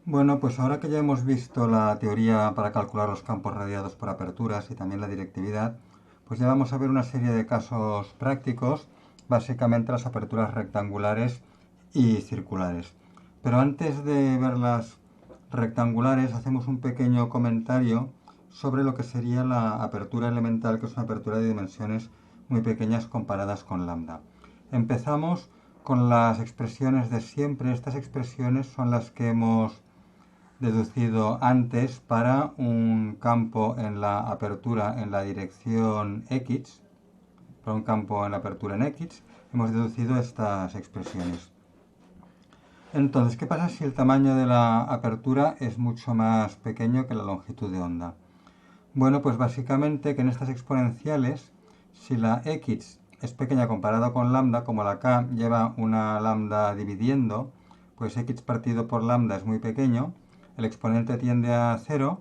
Bueno, pues ahora que ya hemos visto la teoría para calcular los campos radiados por aperturas y también la directividad, pues ya vamos a ver una serie de casos prácticos, básicamente las aperturas rectangulares y circulares. Pero antes de ver las rectangulares, hacemos un pequeño comentario sobre lo que sería la apertura elemental, que es una apertura de dimensiones muy pequeñas comparadas con lambda. Empezamos con las expresiones de siempre. Estas expresiones son las que hemos deducido antes para un campo en la apertura en la dirección X, para un campo en la apertura en X, hemos deducido estas expresiones. Entonces, ¿qué pasa si el tamaño de la apertura es mucho más pequeño que la longitud de onda? Bueno, pues básicamente que en estas exponenciales, si la X es pequeña comparado con lambda, como la K lleva una lambda dividiendo, pues X partido por lambda es muy pequeño, el exponente tiende a 0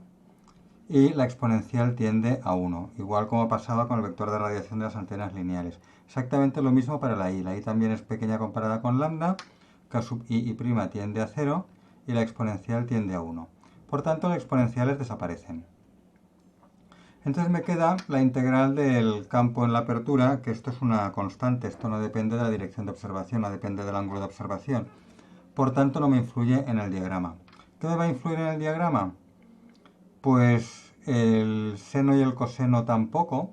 y la exponencial tiende a 1, igual como pasaba con el vector de radiación de las antenas lineales. Exactamente lo mismo para la I también es pequeña comparada con lambda, K sub I tiende a 0 y la exponencial tiende a 1. Por tanto, las exponenciales desaparecen. Entonces me queda la integral del campo en la apertura, que esto es una constante, esto no depende de la dirección de observación, no depende del ángulo de observación. Por tanto, no me influye en el diagrama. ¿Qué me va a influir en el diagrama? Pues el seno y el coseno tampoco,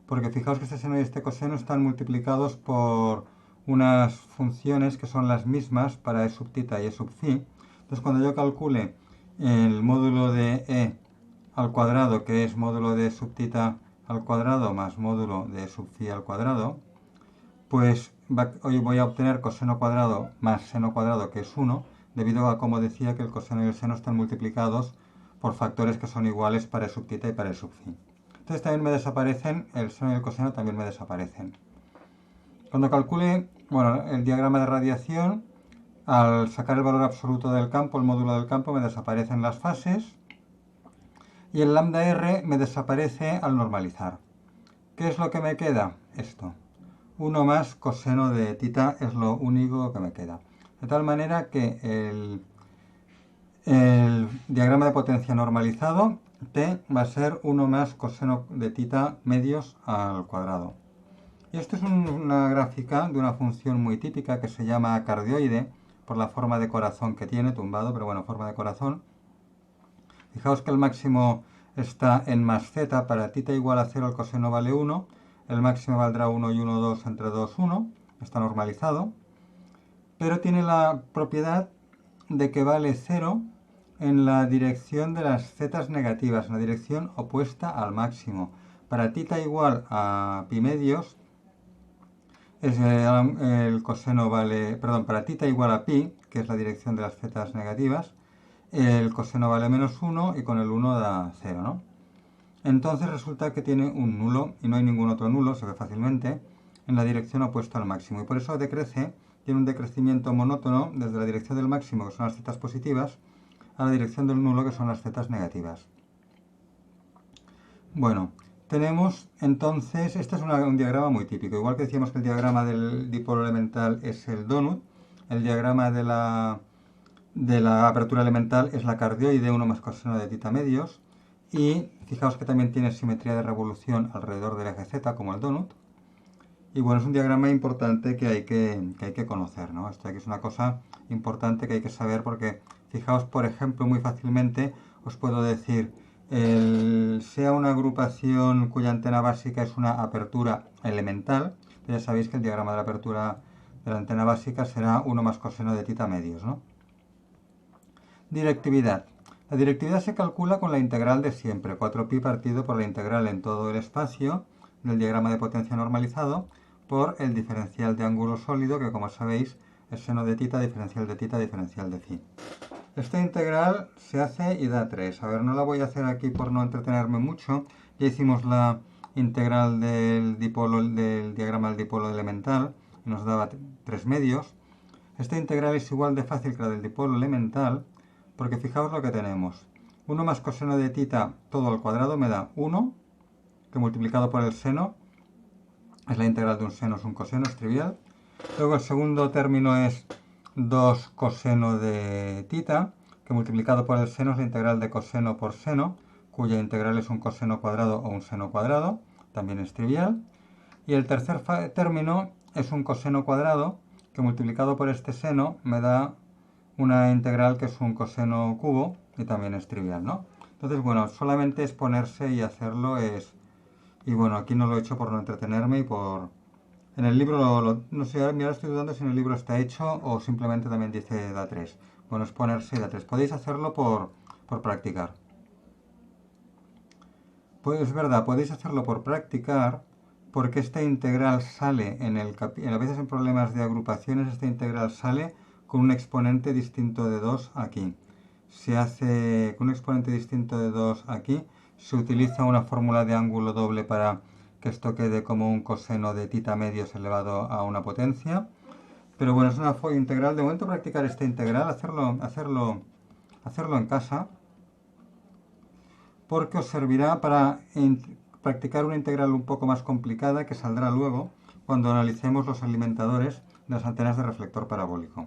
porque fijaos que este seno y este coseno están multiplicados por unas funciones que son las mismas para E sub tita y E sub phi. Entonces cuando yo calcule el módulo de E al cuadrado, que es módulo de E sub tita al cuadrado más módulo de E sub phi al cuadrado, pues hoy voy a obtener coseno cuadrado más seno cuadrado, que es 1, debido a, como decía, que el coseno y el seno están multiplicados por factores que son iguales para E sub tita y para E sub phi. Entonces también me desaparecen, el seno y el coseno también me desaparecen. Cuando calcule, bueno, el diagrama de radiación, al sacar el valor absoluto del campo, el módulo del campo, me desaparecen las fases y el lambda r me desaparece al normalizar. ¿Qué es lo que me queda? Esto. 1 más coseno de tita es lo único que me queda. De tal manera que el diagrama de potencia normalizado, T, va a ser 1 más coseno de tita medios al cuadrado. Y esto es una gráfica de una función muy típica que se llama cardioide, por la forma de corazón que tiene, tumbado, pero bueno, forma de corazón. Fijaos que el máximo está en más z, para tita igual a 0 el coseno vale 1, el máximo valdrá 1 y 1, 2, entre 2, 1, está normalizado, pero tiene la propiedad de que vale 0 en la dirección de las zetas negativas, en la dirección opuesta al máximo. Para tita igual a pi medios, el coseno vale, perdón, para tita igual a pi, que es la dirección de las zetas negativas, el coseno vale menos 1 y con el 1 da 0, ¿no? Entonces resulta que tiene un nulo, y no hay ningún otro nulo, se ve fácilmente, en la dirección opuesta al máximo. Y por eso decrece, tiene un decrecimiento monótono desde la dirección del máximo, que son las zetas positivas, a la dirección del nulo, que son las zetas negativas. Bueno, tenemos entonces, este es un diagrama muy típico. Igual que decíamos que el diagrama del dipolo elemental es el donut, el diagrama de la apertura elemental es la cardioide, 1 más coseno de tita medios. Y fijaos que también tiene simetría de revolución alrededor del eje z, como el donut. Y bueno, es un diagrama importante que hay que conocer, ¿no? Esto aquí es una cosa importante que hay que saber porque, fijaos, por ejemplo, muy fácilmente os puedo decir, sea una agrupación cuya antena básica es una apertura elemental, ya sabéis que el diagrama de la apertura de la antena básica será 1 más coseno de tita medios, ¿no? Directividad. La directividad se calcula con la integral de siempre, 4pi partido por la integral en todo el espacio del diagrama de potencia normalizado por el diferencial de ángulo sólido, que como sabéis es seno de tita, diferencial de phi. Esta integral se hace y da 3. A ver, no la voy a hacer aquí por no entretenerme mucho. Ya hicimos la integral del diagrama del dipolo elemental y nos daba 3 medios. Esta integral es igual de fácil que la del dipolo elemental, porque fijaos lo que tenemos. 1 más coseno de tita todo al cuadrado me da 1, que multiplicado por el seno, es la integral de un seno, es un coseno, es trivial. Luego el segundo término es 2 coseno de tita, que multiplicado por el seno es la integral de coseno por seno, cuya integral es un coseno cuadrado o un seno cuadrado, también es trivial. Y el tercer término es un coseno cuadrado, que multiplicado por este seno me da una integral que es un coseno cubo, y también es trivial, ¿no? Entonces, bueno, solamente es ponerse y hacerlo Y bueno, aquí no lo he hecho por no entretenerme y por... En el libro, no sé, ahora estoy dudando si en el libro está hecho o simplemente también dice da 3. Bueno, es ponerse y da 3. Podéis hacerlo por practicar. Pues es verdad, podéis hacerlo por practicar porque esta integral sale a veces en problemas de agrupaciones, esta integral sale con un exponente distinto de 2 aquí. Se hace con un exponente distinto de 2 aquí, se utiliza una fórmula de ángulo doble para que esto quede como un coseno de tita medios elevado a una potencia. Pero bueno, es una integral. De momento practicar esta integral, hacerlo en casa, porque os servirá para practicar una integral un poco más complicada que saldrá luego cuando analicemos los alimentadores de las antenas de reflector parabólico.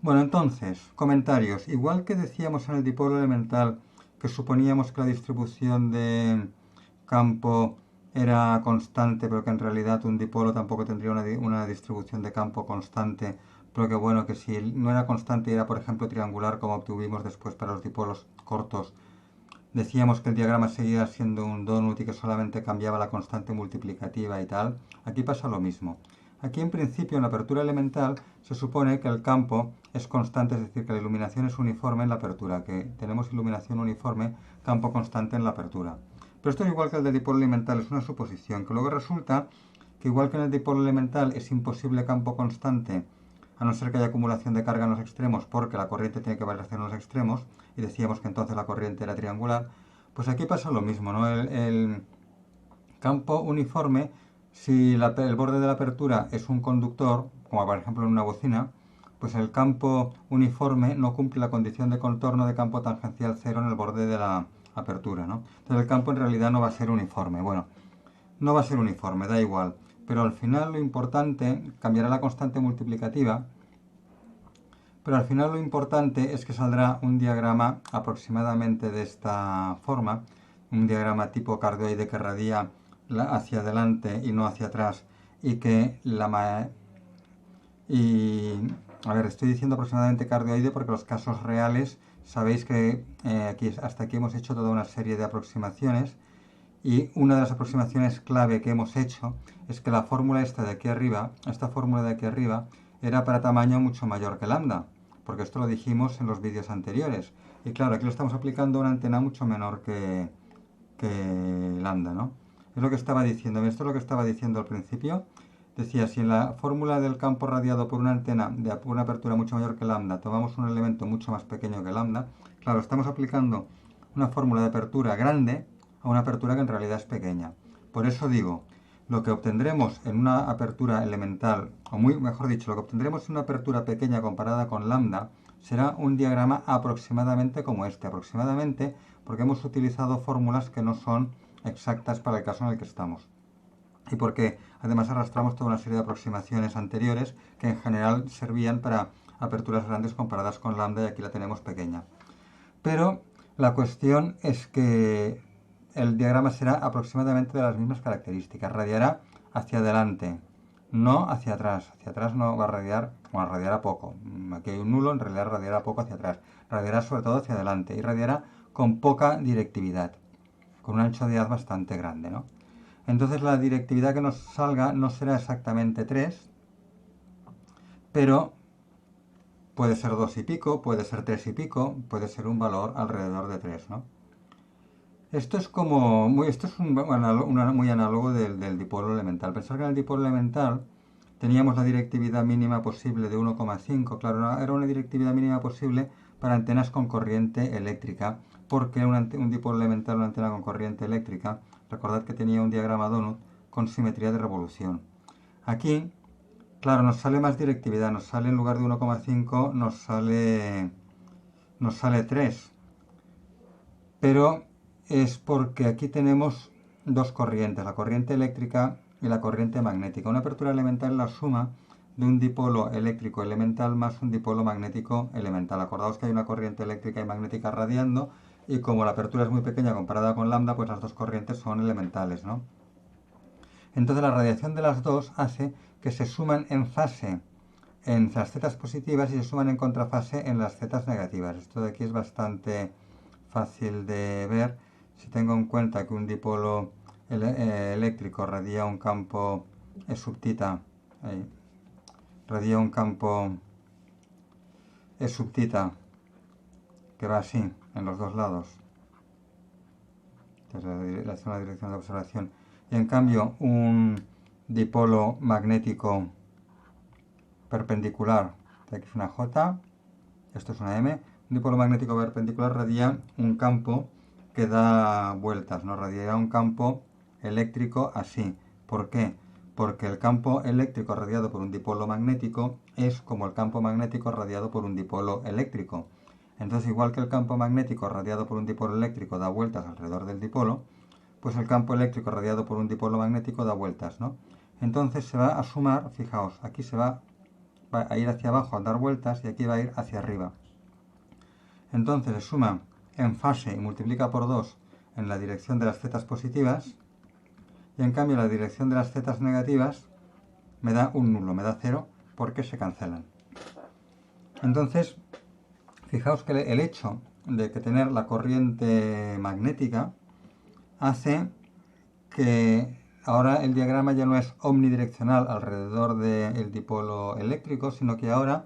Bueno, entonces, comentarios. Igual que decíamos en el dipolo elemental que suponíamos que la distribución de campo era constante, pero que en realidad un dipolo tampoco tendría una distribución de campo constante, pero que bueno, que si no era constante y era, por ejemplo, triangular, como obtuvimos después para los dipolos cortos, decíamos que el diagrama seguía siendo un donut y que solamente cambiaba la constante multiplicativa y tal. Aquí pasa lo mismo. Aquí en principio en la apertura elemental se supone que el campo es constante, es decir, que la iluminación es uniforme en la apertura, que tenemos iluminación uniforme, campo constante en la apertura. Pero esto es igual que el del dipolo elemental, es una suposición, que luego resulta que igual que en el dipolo elemental es imposible campo constante, a no ser que haya acumulación de carga en los extremos, porque la corriente tiene que variar en los extremos, y decíamos que entonces la corriente era triangular, pues aquí pasa lo mismo, ¿no? El campo uniforme, si el borde de la apertura es un conductor, como por ejemplo en una bocina, pues el campo uniforme no cumple la condición de contorno de campo tangencial cero en el borde de la apertura, ¿no? Entonces el campo en realidad no va a ser uniforme. Bueno, no va a ser uniforme, da igual. Pero al final lo importante, cambiará la constante multiplicativa, pero al final lo importante es que saldrá un diagrama aproximadamente de esta forma, un diagrama tipo cardioide que radia hacia adelante y no hacia atrás, y que a ver, estoy diciendo aproximadamente cardioide porque los casos reales, sabéis que hasta aquí hemos hecho toda una serie de aproximaciones, y una de las aproximaciones clave que hemos hecho es que la fórmula esta de aquí arriba, esta fórmula de aquí arriba, era para tamaño mucho mayor que lambda, porque esto lo dijimos en los vídeos anteriores. Y claro, aquí lo estamos aplicando a una antena mucho menor que lambda, ¿no? Es lo que estaba diciendo. Esto es lo que estaba diciendo al principio. Decía, si en la fórmula del campo radiado por una antena de una apertura mucho mayor que lambda tomamos un elemento mucho más pequeño que lambda, claro, estamos aplicando una fórmula de apertura grande a una apertura que en realidad es pequeña. Por eso digo, lo que obtendremos en una apertura elemental, o mejor dicho, lo que obtendremos en una apertura pequeña comparada con lambda, será un diagrama aproximadamente como este, aproximadamente porque hemos utilizado fórmulas que no son exactas para el caso en el que estamos. Y porque además arrastramos toda una serie de aproximaciones anteriores que en general servían para aperturas grandes comparadas con lambda, y aquí la tenemos pequeña. Pero la cuestión es que el diagrama será aproximadamente de las mismas características. Radiará hacia adelante, no hacia atrás. Hacia atrás no va a radiar, bueno, radiará poco. Aquí hay un nulo, en realidad radiará poco hacia atrás. Radiará sobre todo hacia adelante y radiará con poca directividad, con un ancho de haz bastante grande, ¿no? Entonces la directividad que nos salga no será exactamente 3, pero puede ser 2 y pico, puede ser 3 y pico, puede ser un valor alrededor de 3, ¿no? Esto es muy análogo del dipolo elemental. Pensar que en el dipolo elemental teníamos la directividad mínima posible de 1,5. Claro, era una directividad mínima posible para antenas con corriente eléctrica, porque un dipolo elemental, una antena con corriente eléctrica, recordad que tenía un diagrama donut con simetría de revolución. Aquí, claro, nos sale más directividad, nos sale en lugar de 1,5, nos sale 3. Pero es porque aquí tenemos dos corrientes, la corriente eléctrica y la corriente magnética. Una apertura elemental, la suma de un dipolo eléctrico elemental más un dipolo magnético elemental. Acordaos que hay una corriente eléctrica y magnética radiando y como la apertura es muy pequeña comparada con lambda, pues las dos corrientes son elementales, ¿no? Entonces la radiación de las dos hace que se suman en fase en las zetas positivas y se suman en contrafase en las zetas negativas. Esto de aquí es bastante fácil de ver si tengo en cuenta que un dipolo eléctrico radia un campo subtita, radia un campo subtita que va así en los dos lados. Esta es la dirección de observación. Y en cambio un dipolo magnético perpendicular, aquí es una J, esto es una M, un dipolo magnético perpendicular radia un campo que da vueltas, ¿no? Radiará un campo eléctrico así. ¿Por qué? Porque el campo eléctrico radiado por un dipolo magnético es como el campo magnético radiado por un dipolo eléctrico. Entonces, igual que el campo magnético radiado por un dipolo eléctrico da vueltas alrededor del dipolo, pues el campo eléctrico radiado por un dipolo magnético da vueltas, ¿no? Entonces se va a sumar, fijaos, aquí se va a ir hacia abajo al dar vueltas y aquí va a ir hacia arriba. Entonces se suma en fase y multiplica por 2 en la dirección de las zetas positivas y en cambio la dirección de las zetas negativas me da un nulo, me da 0 porque se cancelan. Entonces, fijaos que el hecho de que tener la corriente magnética hace que ahora el diagrama ya no es omnidireccional alrededor del dipolo eléctrico, sino que ahora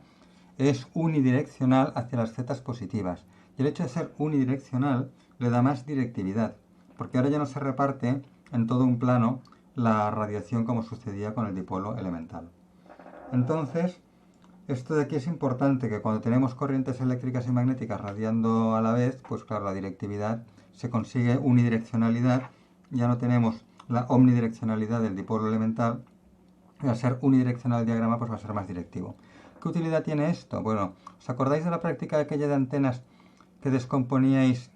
es unidireccional hacia las zetas positivas. Y el hecho de ser unidireccional le da más directividad, porque ahora ya no se reparte en todo un plano la radiación como sucedía con el dipolo elemental. Entonces, esto de aquí es importante, que cuando tenemos corrientes eléctricas y magnéticas radiando a la vez, pues claro, la directividad se consigue unidireccionalidad, ya no tenemos la omnidireccionalidad del dipolo elemental, y al ser unidireccional el diagrama pues va a ser más directivo. ¿Qué utilidad tiene esto? Bueno, ¿os acordáis de la práctica aquella de antenas que descomponíais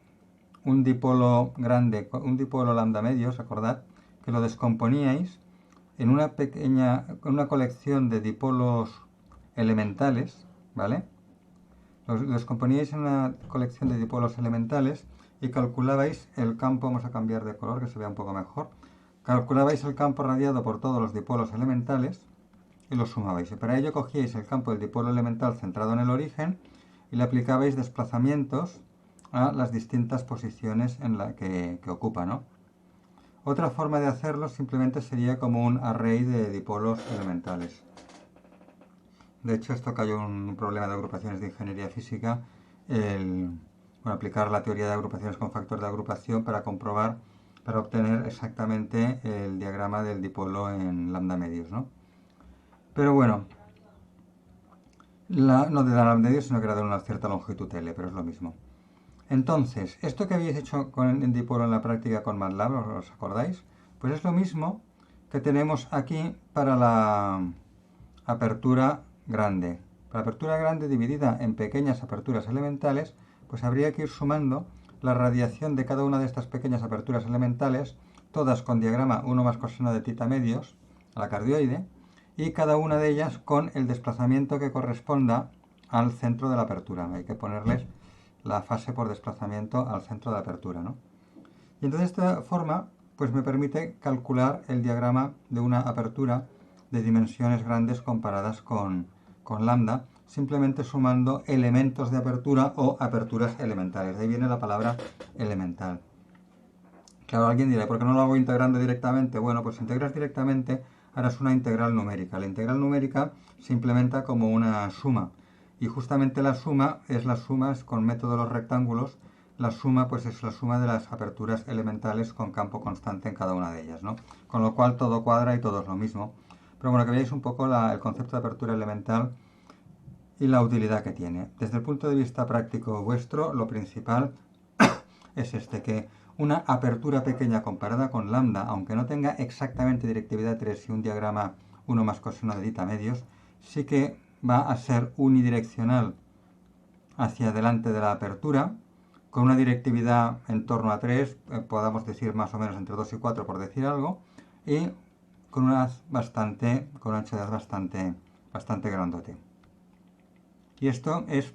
un dipolo grande, un dipolo lambda medio, ¿os acordad? Que lo descomponíais en una colección de dipolos elementales, ¿vale? Los descomponíais en una colección de dipolos elementales y calculabais el campo, vamos a cambiar de color que se vea un poco mejor, calculabais el campo radiado por todos los dipolos elementales y los sumabais. Y para ello cogíais el campo del dipolo elemental centrado en el origen y le aplicabais desplazamientos a las distintas posiciones en la que ocupa, ¿no? Otra forma de hacerlo simplemente sería como un array de dipolos elementales. De hecho, esto cayó un problema de agrupaciones de ingeniería física, aplicar la teoría de agrupaciones con factor de agrupación para comprobar, para obtener exactamente el diagrama del dipolo en lambda medios, ¿no? Pero bueno, no de la lambda medios, sino que era de una cierta longitud L, pero es lo mismo. Entonces, esto que habéis hecho con el dipolo en la práctica con MATLAB, ¿os acordáis? Pues es lo mismo que tenemos aquí para la apertura grande. Para la apertura grande dividida en pequeñas aperturas elementales, pues habría que ir sumando la radiación de cada una de estas pequeñas aperturas elementales, todas con diagrama 1 más coseno de tita medios, a la cardioide, y cada una de ellas con el desplazamiento que corresponda al centro de la apertura. Hay que ponerles la fase por desplazamiento al centro de la apertura, ¿no? Y entonces de esta forma pues me permite calcular el diagrama de una apertura de dimensiones grandes comparadas con lambda, simplemente sumando elementos de apertura o aperturas elementales. De ahí viene la palabra elemental. Claro, alguien dirá, ¿por qué no lo hago integrando directamente? Bueno, pues si integras directamente harás una integral numérica. La integral numérica se implementa como una suma. Y justamente la suma es las sumas con método de los rectángulos. La suma pues es la suma de las aperturas elementales con campo constante en cada una de ellas, ¿no? Con lo cual todo cuadra y todo es lo mismo. Pero bueno, que veáis un poco el concepto de apertura elemental y la utilidad que tiene. Desde el punto de vista práctico vuestro, lo principal es que una apertura pequeña comparada con lambda, aunque no tenga exactamente directividad 3 y un diagrama 1 más coseno de tita medios, sí que va a ser unidireccional hacia delante de la apertura, con una directividad en torno a 3, podamos decir más o menos entre 2 y 4 por decir algo, y con un ancho de haz bastante bastante grandote. Y esto es,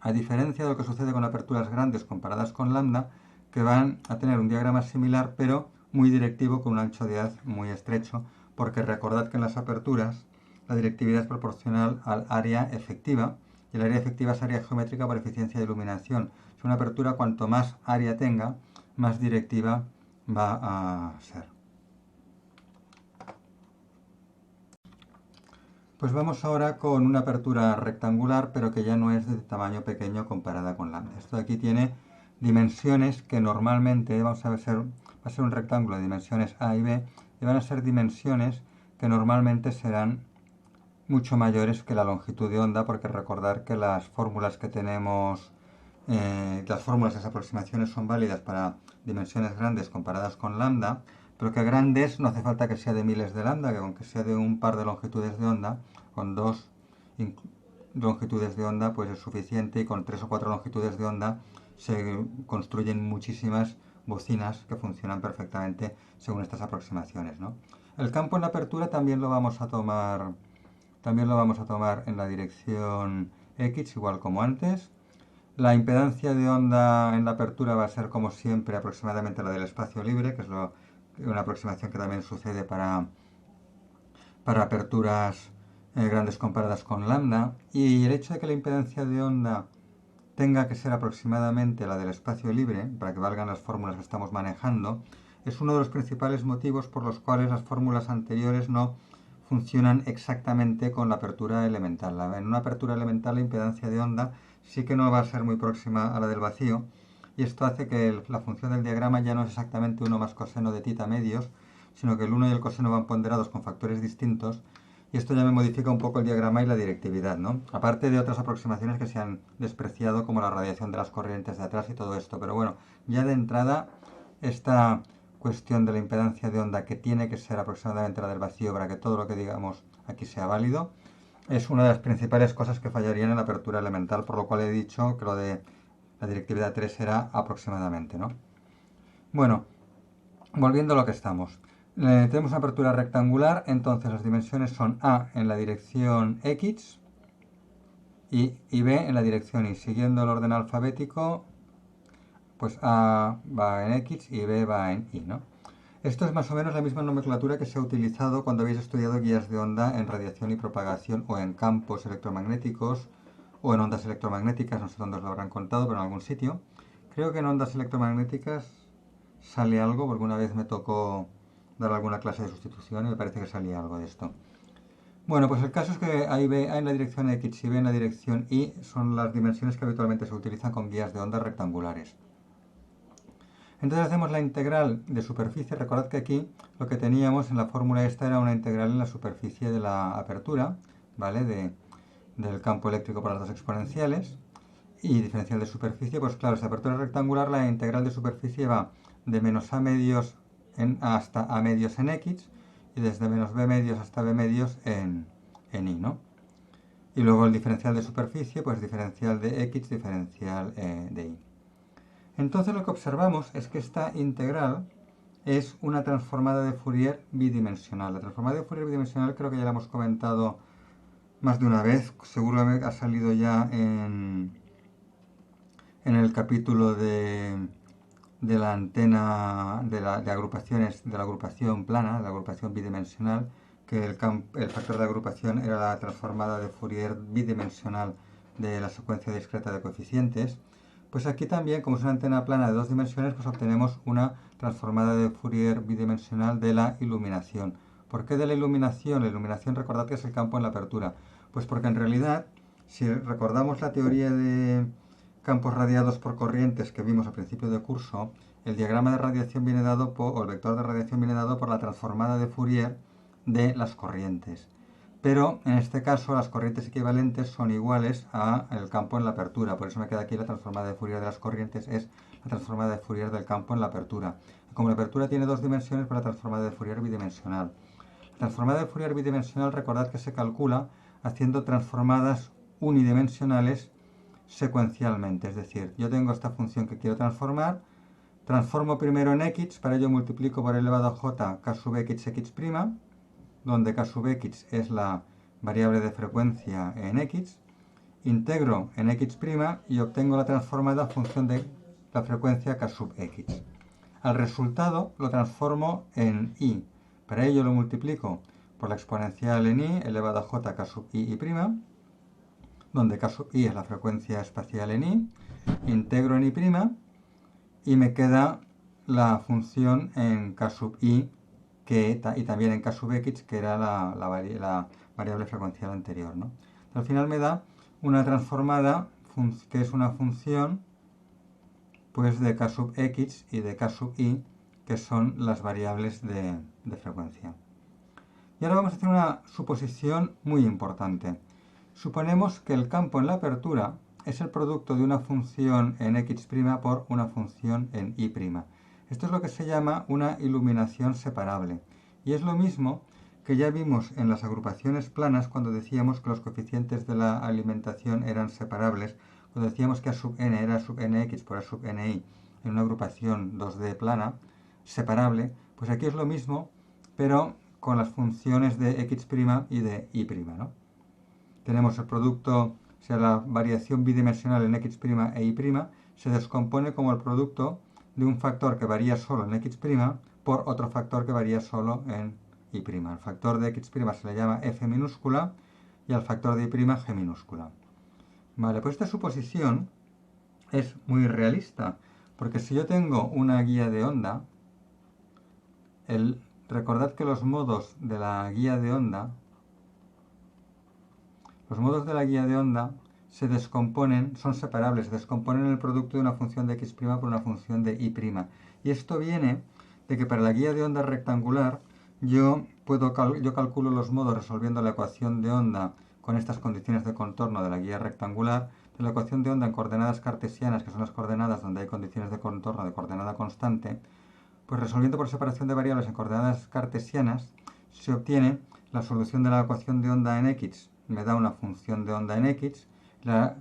a diferencia de lo que sucede con aperturas grandes comparadas con lambda, que van a tener un diagrama similar, pero muy directivo, con un ancho de haz muy estrecho, porque recordad que en las aperturas la directividad es proporcional al área efectiva, y el área efectiva es área geométrica por eficiencia de iluminación. Si una apertura, cuanto más área tenga, más directiva va a ser. Pues vamos ahora con una apertura rectangular, pero que ya no es de tamaño pequeño comparada con lambda. Esto de aquí tiene dimensiones que normalmente va a ser un rectángulo de dimensiones A y B, y van a ser dimensiones que normalmente serán mucho mayores que la longitud de onda, porque recordar que las fórmulas que tenemos, las fórmulas de las aproximaciones son válidas para dimensiones grandes comparadas con lambda, pero que grandes no hace falta que sea de miles de lambda, que aunque sea de un par de longitudes de onda, con dos longitudes de onda pues es suficiente, y con 3 o 4 longitudes de onda se construyen muchísimas bocinas que funcionan perfectamente según estas aproximaciones, ¿no? El campo en la apertura también lo vamos a tomar en la dirección X, igual como antes. La impedancia de onda en la apertura va a ser, como siempre, aproximadamente la del espacio libre, que es una aproximación que también sucede para aperturas grandes comparadas con lambda. Y el hecho de que la impedancia de onda tenga que ser aproximadamente la del espacio libre, para que valgan las fórmulas que estamos manejando, es uno de los principales motivos por los cuales las fórmulas anteriores no funcionan exactamente con la apertura elemental. En una apertura elemental la impedancia de onda sí que no va a ser muy próxima a la del vacío, y esto hace que la función del diagrama ya no es exactamente 1 más coseno de tita medios, sino que el 1 y el coseno van ponderados con factores distintos, y esto ya me modifica un poco el diagrama y la directividad, ¿no? Aparte de otras aproximaciones que se han despreciado, como la radiación de las corrientes de atrás y todo esto. Pero bueno, ya de entrada, esta cuestión de la impedancia de onda, que tiene que ser aproximadamente la del vacío para que todo lo que digamos aquí sea válido, es una de las principales cosas que fallarían en la apertura elemental, por lo cual he dicho que lo de la directividad 3 era aproximadamente, ¿no? Bueno, volviendo a lo que estamos. Tenemos una apertura rectangular, entonces las dimensiones son A en la dirección X y B en la dirección Y. Siguiendo el orden alfabético, pues A va en X y B va en Y, ¿no? Esto es más o menos la misma nomenclatura que se ha utilizado cuando habéis estudiado guías de onda en radiación y propagación, o en campos electromagnéticos, o en ondas electromagnéticas, no sé dónde os lo habrán contado, pero en algún sitio. Creo que en ondas electromagnéticas sale algo, porque una vez me tocó dar alguna clase de sustitución y me parece que salía algo de esto. Bueno, pues el caso es que A en la dirección X y B en la dirección Y son las dimensiones que habitualmente se utilizan con guías de ondas rectangulares. Entonces hacemos la integral de superficie. Recordad que aquí lo que teníamos en la fórmula esta era una integral en la superficie de la apertura, ¿vale? Del campo eléctrico por las dos exponenciales. Y diferencial de superficie, pues claro, esta apertura rectangular, la integral de superficie va de menos a medios hasta a medios en X, y desde menos b medios hasta b medios en Y, ¿no? Y luego el diferencial de superficie, pues diferencial de X, diferencial de Y. Entonces lo que observamos es que esta integral es una transformada de Fourier bidimensional. La transformada de Fourier bidimensional creo que ya la hemos comentado más de una vez, seguro ha salido ya en el capítulo de la antena de agrupaciones, de la agrupación plana, de la agrupación bidimensional, que el factor de agrupación era la transformada de Fourier bidimensional de la secuencia discreta de coeficientes. Pues aquí también, como es una antena plana de 2 dimensiones, pues obtenemos una transformada de Fourier bidimensional de la iluminación. ¿Por qué de la iluminación? La iluminación, recordad que es el campo en la apertura. Pues porque en realidad, si recordamos la teoría de campos radiados por corrientes que vimos al principio de curso, el diagrama de radiación viene dado o el vector de radiación viene dado por la transformada de Fourier de las corrientes. Pero en este caso las corrientes equivalentes son iguales al campo en la apertura. Por eso me queda aquí la transformada de Fourier de las corrientes, es la transformada de Fourier del campo en la apertura. Como la apertura tiene 2 dimensiones, pues la transformada de Fourier bidimensional. La transformada de Fourier bidimensional, recordad que se calcula haciendo transformadas unidimensionales secuencialmente. Es decir, yo tengo esta función que quiero transformar, transformo primero en X, para ello multiplico por elevado a j k sub x x', donde k sub x es la variable de frecuencia en x, integro en x' y obtengo la transformada función de la frecuencia k sub x. Al resultado lo transformo en i. Para ello lo multiplico por la exponencial en i elevado a j k sub i, donde k sub i es la frecuencia espacial en i, integro en i' y me queda la función en k sub i y también en k sub x, que era la variable frecuencial anterior, ¿no? Al final me da una transformada que es una función pues de k sub x y de k sub i, que son las variables de frecuencia. Y ahora vamos a hacer una suposición muy importante. Suponemos que el campo en la apertura es el producto de una función en x' por una función en y'. Esto es lo que se llama una iluminación separable. Y es lo mismo que ya vimos en las agrupaciones planas cuando decíamos que los coeficientes de la alimentación eran separables, cuando decíamos que a sub n era sub nx por a sub ni en una agrupación 2D plana, separable, pues aquí es lo mismo, pero con las funciones de x' y de y', ¿no? Tenemos el producto, o sea, la variación bidimensional en x' e y' se descompone como el producto de un factor que varía solo en x' por otro factor que varía solo en y'. El factor de x' se le llama f minúscula y al factor de y' g minúscula. Vale, pues esta suposición es muy realista, porque si yo tengo una guía de onda, recordad que los modos de la guía de onda se descomponen, son separables, se descomponen el producto de una función de x' por una función de y'. Y esto viene de que para la guía de onda rectangular yo calculo los modos resolviendo la ecuación de onda con estas condiciones de contorno de la guía rectangular. De la ecuación de onda en coordenadas cartesianas, que son las coordenadas donde hay condiciones de contorno de coordenada constante, pues resolviendo por separación de variables en coordenadas cartesianas se obtiene la solución de la ecuación de onda en x, me da una función de onda en x, la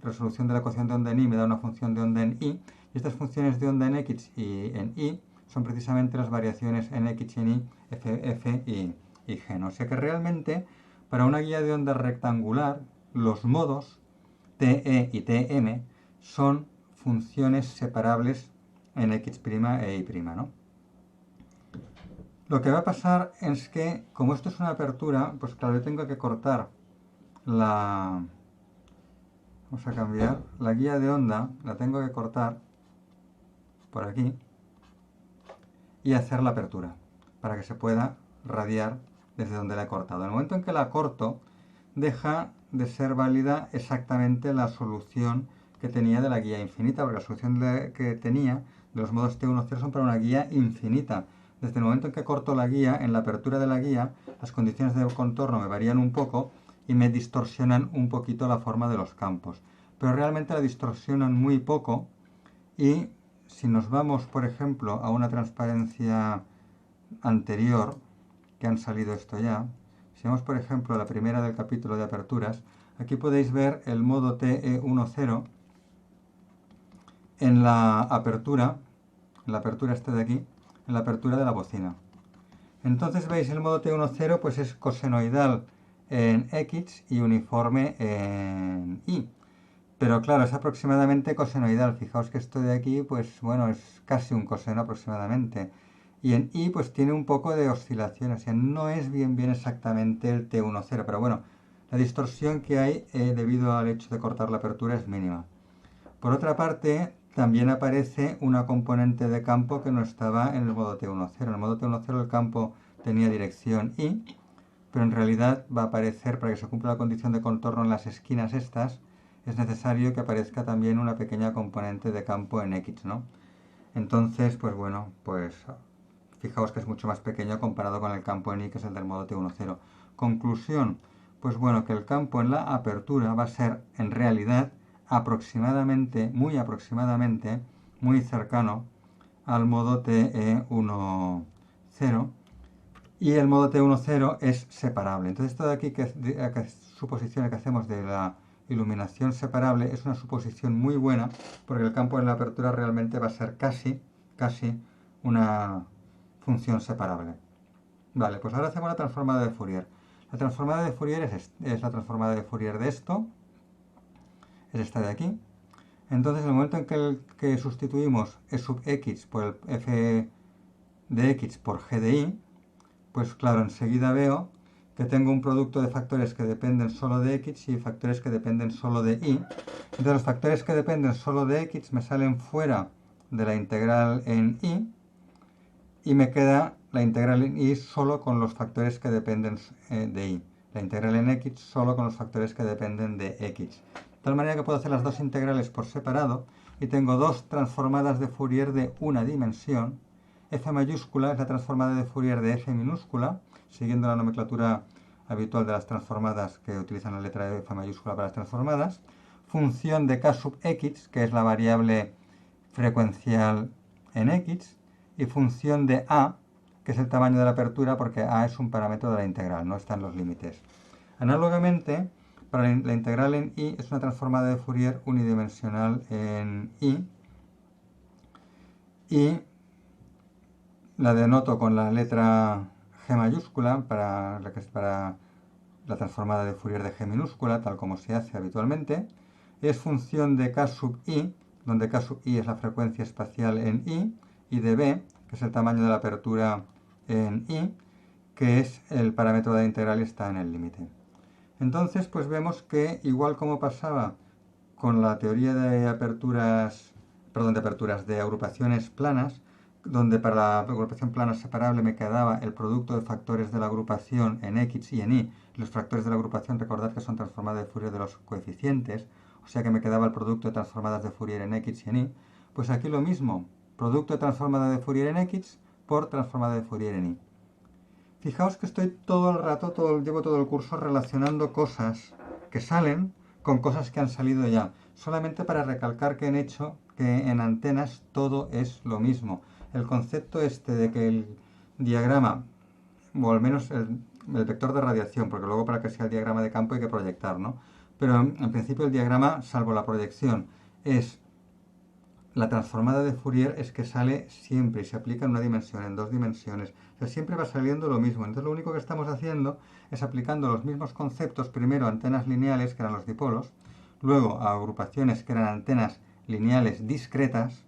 resolución de la ecuación de onda en y me da una función de onda en y, y estas funciones de onda en x y en y son precisamente las variaciones en x y en y, f y g, ¿no? O sea que realmente para una guía de onda rectangular los modos TE y TM son funciones separables en x' e y', ¿no? Lo que va a pasar es que, como esto es una apertura, pues claro, yo tengo que cortar vamos a cambiar, la guía de onda, la tengo que cortar por aquí y hacer la apertura, para que se pueda radiar desde donde la he cortado. En el momento en que la corto, deja de ser válida exactamente la solución que tenía de la guía infinita, porque la solución que tenía de los modos T1,0 son para una guía infinita. Desde el momento en que corto la guía, en la apertura de la guía, las condiciones de contorno me varían un poco y me distorsionan un poquito la forma de los campos. Pero realmente la distorsionan muy poco y si nos vamos, por ejemplo, a una transparencia anterior, que han salido esto ya, si vamos, por ejemplo, a la primera del capítulo de aperturas, aquí podéis ver el modo TE10 en la apertura este de aquí, en la apertura de la bocina. Entonces veis el modo T10 pues es cosenoidal en X y uniforme en Y. Pero claro, es aproximadamente cosenoidal. Fijaos que esto de aquí, pues bueno, es casi un coseno aproximadamente. Y en Y pues tiene un poco de oscilación, o sea, no es bien exactamente el T10, pero bueno, la distorsión que hay debido al hecho de cortar la apertura es mínima. Por otra parte, también aparece una componente de campo que no estaba en el modo T10. En el modo T10 el campo tenía dirección Y, pero en realidad va a aparecer, para que se cumpla la condición de contorno en las esquinas estas, es necesario que aparezca también una pequeña componente de campo en X, ¿no? Entonces, pues bueno, pues fijaos que es mucho más pequeño comparado con el campo en Y, que es el del modo T10. Conclusión, pues bueno, que el campo en la apertura va a ser en realidad aproximadamente, muy cercano al modo TE10 y el modo T10 es separable. Entonces esto de aquí, suposición que hacemos de la iluminación separable, es una suposición muy buena, porque el campo en la apertura realmente va a ser casi una función separable. Vale, pues ahora hacemos la transformada de Fourier. La transformada de Fourier es la transformada de Fourier de esto, es esta de aquí. Entonces, en el momento en que sustituimos E sub x por el f de x por g de y, pues claro, enseguida veo que tengo un producto de factores que dependen solo de x y factores que dependen solo de y. Entonces, los factores que dependen solo de x me salen fuera de la integral en y me queda la integral en y solo con los factores que dependen de y. La integral en x solo con los factores que dependen de x. De tal manera que puedo hacer las dos integrales por separado y tengo dos transformadas de Fourier de una dimensión. F mayúscula es la transformada de Fourier de F minúscula, siguiendo la nomenclatura habitual de las transformadas que utilizan la letra F mayúscula para las transformadas. Función de k sub x, que es la variable frecuencial en x, y función de a, que es el tamaño de la apertura, porque a es un parámetro de la integral, no está en los límites. Análogamente, para la integral en y es una transformada de Fourier unidimensional en y la denoto con la letra G mayúscula para la transformada de Fourier de G minúscula, tal como se hace habitualmente. Es función de k sub i, donde k sub i es la frecuencia espacial en y de b, que es el tamaño de la apertura en y, que es el parámetro de la integral y está en el límite. Entonces, pues vemos que, igual como pasaba con la teoría de aperturas, de agrupaciones planas, donde para la agrupación plana separable me quedaba el producto de factores de la agrupación en x y en y. Los factores de la agrupación, recordad que son transformadas de Fourier de los coeficientes, o sea que me quedaba el producto de transformadas de Fourier en x y en y. Pues aquí lo mismo, producto de transformada de Fourier en x por transformada de Fourier en y. Fijaos que estoy todo el rato, llevo todo el curso relacionando cosas que salen con cosas que han salido ya, solamente para recalcar que en antenas todo es lo mismo. El concepto este de que el diagrama, o al menos el vector de radiación, porque luego para que sea el diagrama de campo hay que proyectar, ¿no? Pero en principio el diagrama, salvo la proyección, es la transformada de Fourier es que sale siempre y se aplica en una dimensión, en dos dimensiones. O sea, siempre va saliendo lo mismo. Entonces lo único que estamos haciendo es aplicando los mismos conceptos, primero a antenas lineales, que eran los dipolos, luego a agrupaciones que eran antenas lineales discretas,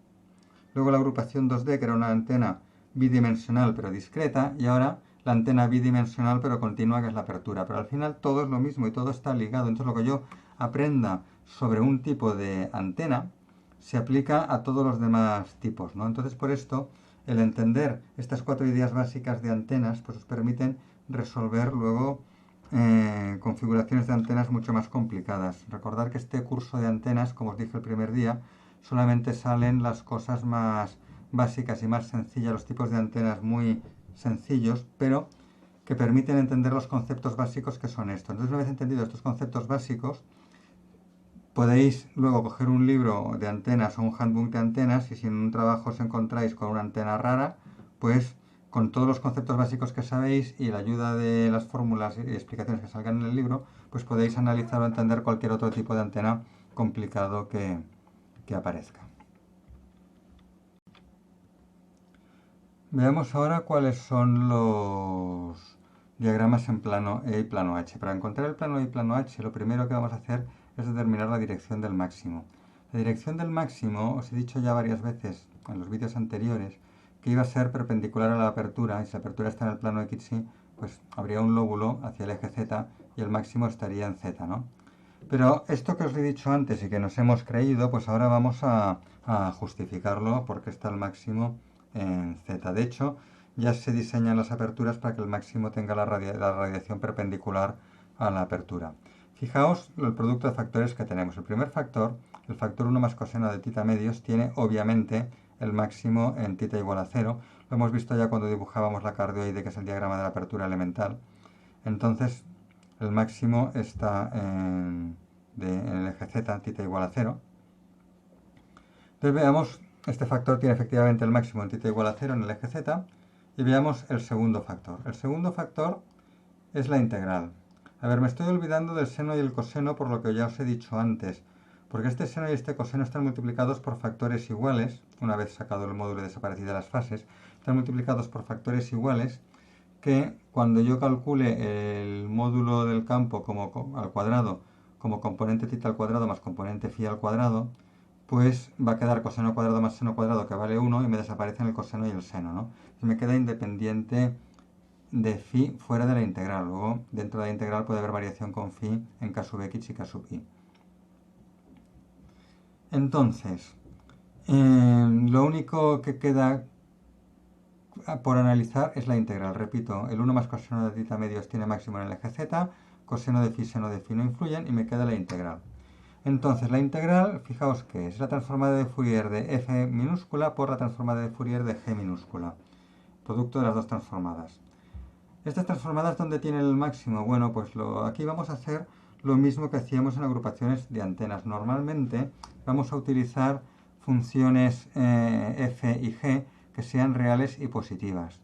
luego la agrupación 2D, que era una antena bidimensional pero discreta, y ahora la antena bidimensional pero continua, que es la apertura. Pero al final todo es lo mismo y todo está ligado. Entonces lo que yo aprenda sobre un tipo de antena se aplica a todos los demás tipos, ¿no? Entonces, por esto, el entender estas 4 ideas básicas de antenas, pues os permiten resolver luego configuraciones de antenas mucho más complicadas. Recordad que este curso de antenas, como os dije el primer día, solamente salen las cosas más básicas y más sencillas, los tipos de antenas muy sencillos, pero que permiten entender los conceptos básicos que son estos. Entonces, una vez entendido estos conceptos básicos, podéis luego coger un libro de antenas o un handbook de antenas y si en un trabajo os encontráis con una antena rara, pues con todos los conceptos básicos que sabéis y la ayuda de las fórmulas y explicaciones que salgan en el libro, pues podéis analizar o entender cualquier otro tipo de antena complicado que aparezca. Veamos ahora cuáles son los diagramas en plano E y plano H. Para encontrar el plano E y plano H, lo primero que vamos a hacer es determinar la dirección del máximo. La dirección del máximo, os he dicho ya varias veces en los vídeos anteriores, que iba a ser perpendicular a la apertura, y si la apertura está en el plano XY, pues habría un lóbulo hacia el eje Z y el máximo estaría en Z, ¿no? Pero esto que os he dicho antes y que nos hemos creído, pues ahora vamos a justificarlo porque está el máximo en Z. De hecho, ya se diseñan las aperturas para que el máximo tenga la radiación perpendicular a la apertura. Fijaos el producto de factores que tenemos. El primer factor, el factor 1 más coseno de θ medios, tiene obviamente el máximo en θ igual a 0. Lo hemos visto ya cuando dibujábamos la cardioide, que es el diagrama de la apertura elemental. Entonces, el máximo está en el eje Z, θ igual a 0. Entonces veamos, este factor tiene efectivamente el máximo en θ igual a 0 en el eje Z. Y veamos el segundo factor. El segundo factor es la integral. A ver, me estoy olvidando del seno y el coseno por lo que ya os he dicho antes. Porque este seno y este coseno están multiplicados por factores iguales, una vez sacado el módulo y desaparecidas las fases, están multiplicados por factores iguales que cuando yo calcule el módulo del campo al cuadrado como componente θ al cuadrado más componente φ al cuadrado, pues va a quedar coseno cuadrado más seno cuadrado que vale 1 y me desaparecen el coseno y el seno, ¿no? Y me queda independiente de phi fuera de la integral. Luego, dentro de la integral puede haber variación con phi en k sub x y k sub y. Entonces, lo único que queda por analizar es la integral. Repito, el 1 más coseno de θ medios tiene máximo en el eje z, coseno de phi, seno de phi no influyen y me queda la integral. Entonces, la integral, fijaos que es la transformada de Fourier de f minúscula por la transformada de Fourier de g minúscula. Producto de las dos transformadas. ¿Estas transformadas dónde tienen el máximo? Bueno, pues aquí vamos a hacer lo mismo que hacíamos en agrupaciones de antenas. Normalmente vamos a utilizar funciones f y g que sean reales y positivas.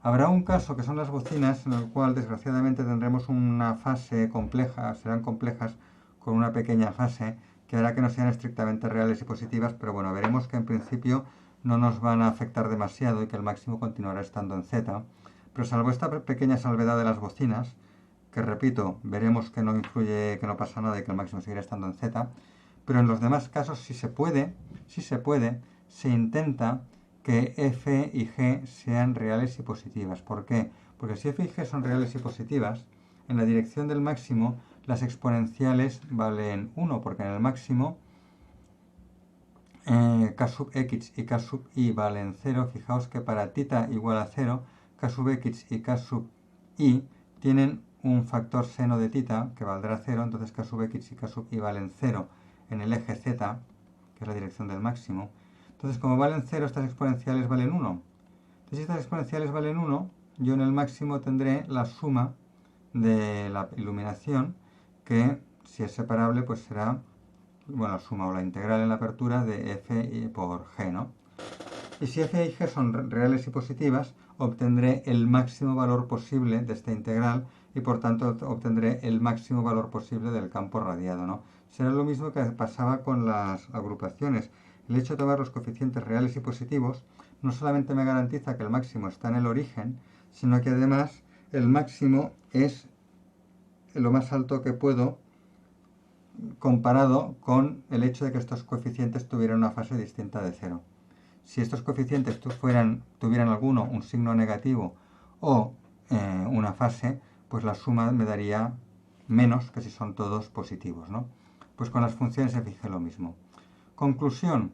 Habrá un caso que son las bocinas en el cual desgraciadamente tendremos una fase compleja, serán complejas con una pequeña fase que hará que no sean estrictamente reales y positivas, pero bueno, veremos que en principio no nos van a afectar demasiado y que el máximo continuará estando en z. Pero salvo esta pequeña salvedad de las bocinas, que repito, veremos que no influye, que no pasa nada y que el máximo seguirá estando en z, pero en los demás casos si se puede, se intenta que f y g sean reales y positivas. ¿Por qué? Porque si f y g son reales y positivas, en la dirección del máximo las exponenciales valen 1, porque en el máximo k sub x y k sub y valen 0. Fijaos que para θ igual a 0, k sub x y k sub y tienen un factor seno de θ que valdrá 0, entonces k sub x y k sub y valen 0 en el eje z, que es la dirección del máximo. Entonces, como valen 0, estas exponenciales valen 1. Entonces, si estas exponenciales valen 1, yo en el máximo tendré la suma de la iluminación, que si es separable, pues será, bueno, la suma o la integral en la apertura de f por g, ¿no? Y si f y g son reales y positivas, obtendré el máximo valor posible de esta integral y por tanto obtendré el máximo valor posible del campo radiado, ¿no? Será lo mismo que pasaba con las agrupaciones. El hecho de tomar los coeficientes reales y positivos no solamente me garantiza que el máximo está en el origen, sino que además el máximo es lo más alto que puedo comparado con el hecho de que estos coeficientes tuvieran una fase distinta de 0. Si estos coeficientes tuvieran alguno un signo negativo o una fase, pues la suma me daría menos que si son todos positivos, ¿no? Pues con las funciones f y g lo mismo. Conclusión,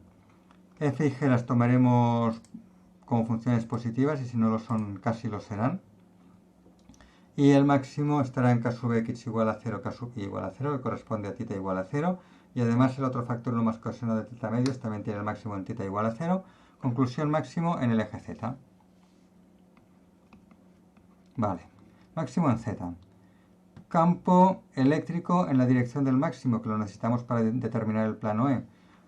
f y g las tomaremos como funciones positivas y si no lo son, casi lo serán. Y el máximo estará en k sub x igual a 0, k sub y igual a 0, que corresponde a θ igual a 0. Y además el otro factor 1 más coseno de θ medios también tiene el máximo en θ igual a 0. Conclusión, máximo en el eje z. Vale, máximo en z. Campo eléctrico en la dirección del máximo, que lo necesitamos para determinar el plano E.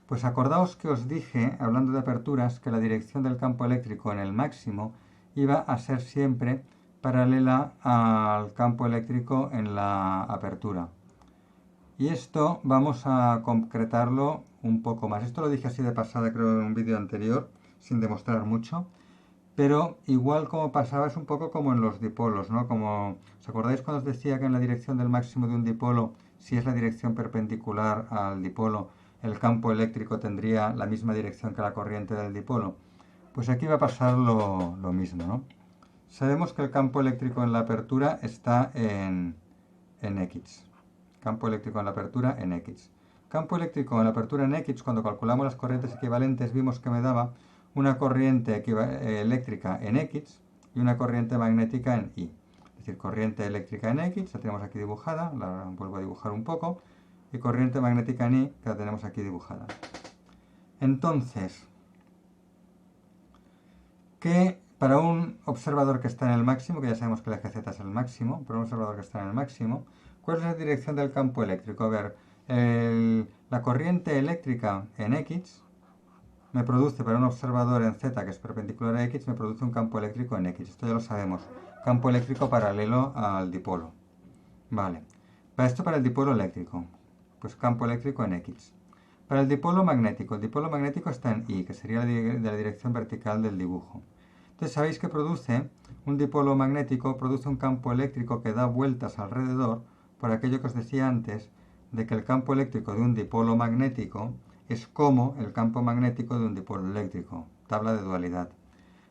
Pues acordaos que os dije, hablando de aperturas, que la dirección del campo eléctrico en el máximo iba a ser siempre paralela al campo eléctrico en la apertura. Y esto vamos a concretarlo un poco más. Esto lo dije así de pasada, creo, en un vídeo anterior, sin demostrar mucho. Pero igual como pasaba es un poco como en los dipolos, ¿no? ¿Os acordáis cuando os decía que en la dirección del máximo de un dipolo, si es la dirección perpendicular al dipolo, el campo eléctrico tendría la misma dirección que la corriente del dipolo? Pues aquí va a pasar lo mismo, ¿no? Sabemos que el campo eléctrico en la apertura está en X. Campo eléctrico en la apertura en X. Campo eléctrico en la apertura en X, cuando calculamos las corrientes equivalentes, vimos que me daba una corriente eléctrica en X y una corriente magnética en Y. Es decir, corriente eléctrica en X, la tenemos aquí dibujada, la vuelvo a dibujar un poco, y corriente magnética en Y, que la tenemos aquí dibujada. Entonces, que para un observador que está en el máximo, que ya sabemos que el eje Z es el máximo, para un observador que está en el máximo, ¿cuál es la dirección del campo eléctrico? A ver, la corriente eléctrica en X me produce, para un observador en Z que es perpendicular a X, me produce un campo eléctrico en X. Esto ya lo sabemos. Campo eléctrico paralelo al dipolo. Vale. Para esto, para el dipolo eléctrico, pues campo eléctrico en X. Para el dipolo magnético está en Y, que sería de la dirección vertical del dibujo. Entonces sabéis que produce un dipolo magnético, produce un campo eléctrico que da vueltas alrededor, por aquello que os decía antes, de que el campo eléctrico de un dipolo magnético es como el campo magnético de un dipolo eléctrico, tabla de dualidad.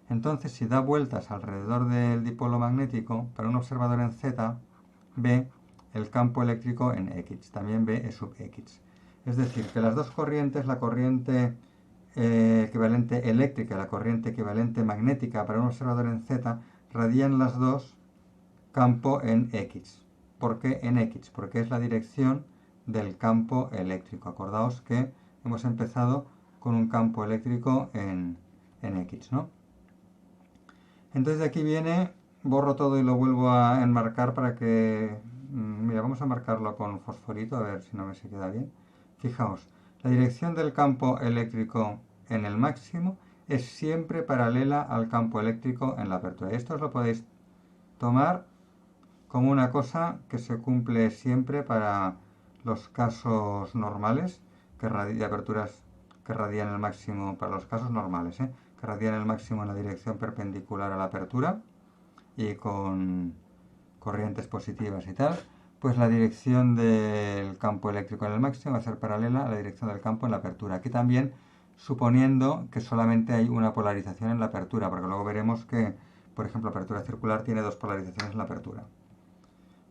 Entonces, si da vueltas alrededor del dipolo magnético, para un observador en Z, ve el campo eléctrico en X, también ve E sub X. Es decir, que las dos corrientes, la corriente equivalente eléctrica y la corriente equivalente magnética para un observador en Z, radian las dos campo en X. ¿Por qué en X? Porque es la dirección del campo eléctrico. Acordaos que hemos empezado con un campo eléctrico en X, ¿no? Entonces de aquí viene, borro todo y lo vuelvo a enmarcar para que... Mira, vamos a marcarlo con fosforito, a ver si no me se queda bien. Fijaos, la dirección del campo eléctrico en el máximo es siempre paralela al campo eléctrico en la apertura. Esto os lo podéis tomar como una cosa que se cumple siempre para los casos normales, de aperturas que radian el máximo, para los casos normales, que radian el máximo en la dirección perpendicular a la apertura y con corrientes positivas y tal, pues la dirección del campo eléctrico en el máximo va a ser paralela a la dirección del campo en la apertura. Aquí también suponiendo que solamente hay una polarización en la apertura, porque luego veremos que, por ejemplo, la apertura circular tiene dos polarizaciones en la apertura.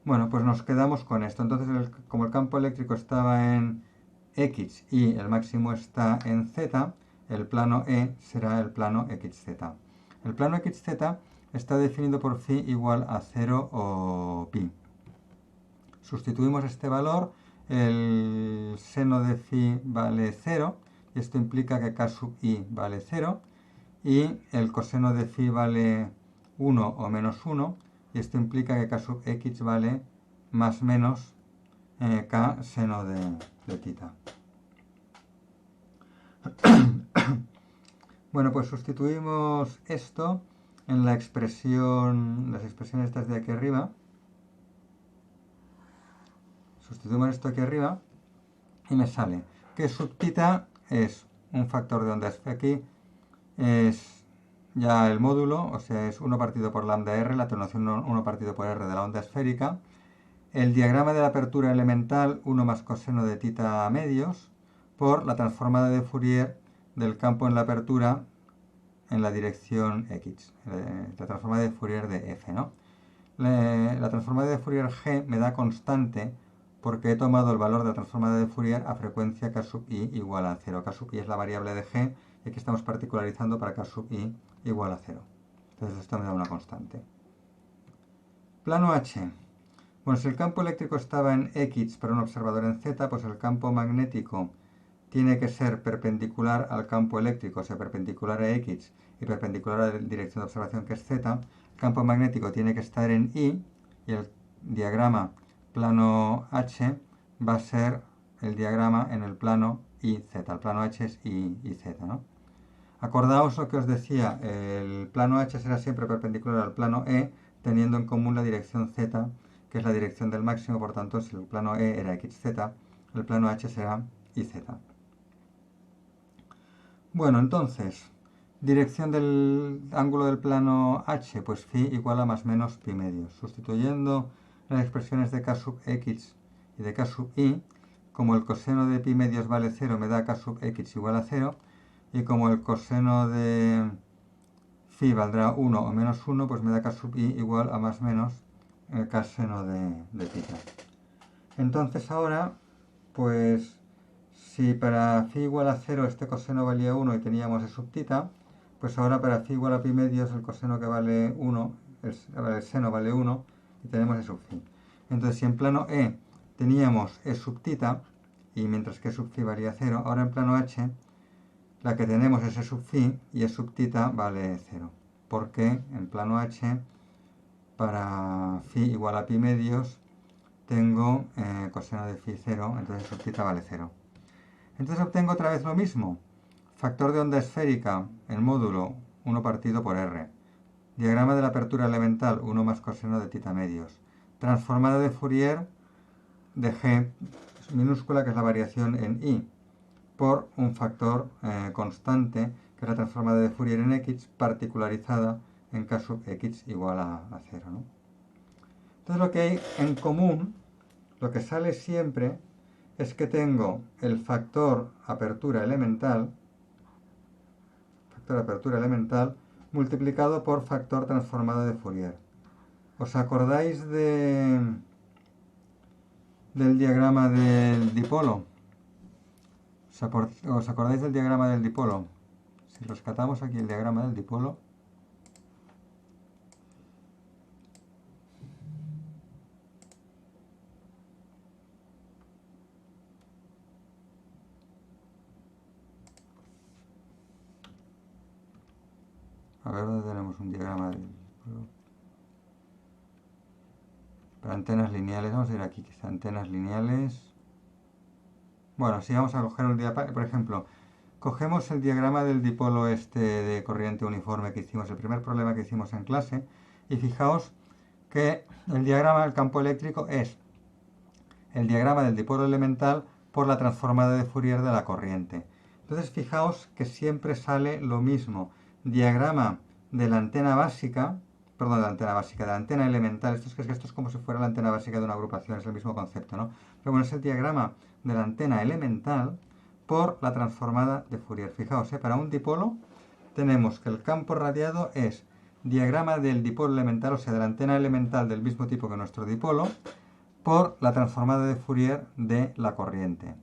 Bueno, pues nos quedamos con esto. Entonces, como el campo eléctrico estaba en X y el máximo está en Z, el plano E será el plano XZ. El plano XZ está definido por phi igual a 0 o pi. Sustituimos este valor, el seno de phi vale 0, y esto implica que k sub i vale 0, y el coseno de phi vale 1 o menos 1, y esto implica que k sub x vale más menos k seno de tita. Bueno, pues sustituimos esto en la expresión, las expresiones estas de aquí arriba. Sustituimos esto aquí arriba y me sale que sub tita es un factor de onda. Aquí es ya el módulo, o sea, es 1 partido por lambda r, la atenuación 1 partido por r de la onda esférica. El diagrama de la apertura elemental, 1 más coseno de tita medios, por la transformada de Fourier del campo en la apertura en la dirección x. La transformada de Fourier de f, ¿no? La transformada de Fourier g me da constante porque he tomado el valor de la transformada de Fourier a frecuencia k sub i igual a 0. K sub i es la variable de g y aquí estamos particularizando para k sub i igual a 0. Entonces esto me da una constante. Plano H. Bueno, si el campo eléctrico estaba en X para un observador en Z, pues el campo magnético tiene que ser perpendicular al campo eléctrico, o sea, perpendicular a X y perpendicular a la dirección de observación que es Z. El campo magnético tiene que estar en Y y el diagrama plano H va a ser el diagrama en el plano IZ. El plano H es Y y Z, ¿no? Acordaos lo que os decía, el plano H será siempre perpendicular al plano E, teniendo en común la dirección Z, que es la dirección del máximo, por tanto, si el plano E era XZ, el plano H será YZ. Bueno, entonces, dirección del ángulo del plano H, pues phi igual a más menos pi medios. Sustituyendo las expresiones de k sub x y de k sub i, como el coseno de pi medios vale 0, me da k sub x igual a 0, y como el coseno de phi valdrá 1 o menos 1, pues me da k sub i igual a más menos el k seno de tita. Entonces ahora, pues si para phi igual a 0 este coseno valía 1 y teníamos E sub tita, pues ahora para phi igual a pi medios el coseno que vale 1, el seno vale 1 y tenemos E sub phi. Entonces si en plano E teníamos E sub tita, y mientras que E sub phi valía 0, ahora en plano H la que tenemos es E sub phi y E sub tita vale 0. Porque en plano H, para phi igual a pi medios, tengo coseno de phi 0, entonces E sub tita vale 0. Entonces obtengo otra vez lo mismo. Factor de onda esférica, el módulo, 1 partido por r. Diagrama de la apertura elemental, 1 más coseno de tita medios. Transformada de Fourier de g minúscula, que es la variación en i, por un factor constante que es la transformada de Fourier en X particularizada en caso X igual a 0, ¿no? Entonces lo que hay en común, lo que sale siempre, es que tengo el factor apertura elemental multiplicado por factor transformado de Fourier. ¿Os acordáis del diagrama del dipolo? ¿Os acordáis del diagrama del dipolo? Si rescatamos aquí el diagrama del dipolo, a ver dónde tenemos un diagrama del dipolo. Para antenas lineales, vamos a ir aquí, quizá antenas lineales. Bueno, si vamos a coger un diagrama, por ejemplo, cogemos el diagrama del dipolo este de corriente uniforme que hicimos, el primer problema que hicimos en clase, y fijaos que el diagrama del campo eléctrico es el diagrama del dipolo elemental por la transformada de Fourier de la corriente. Entonces fijaos que siempre sale lo mismo, diagrama de la antena básica, perdón, de la antena básica, de la antena elemental, esto es como si fuera la antena básica de una agrupación, es el mismo concepto, ¿no? Pero bueno, es el diagrama de la antena elemental por la transformada de Fourier. Fijaos, para un dipolo tenemos que el campo radiado es diagrama del dipolo elemental, o sea, de la antena elemental del mismo tipo que nuestro dipolo, por la transformada de Fourier de la corriente.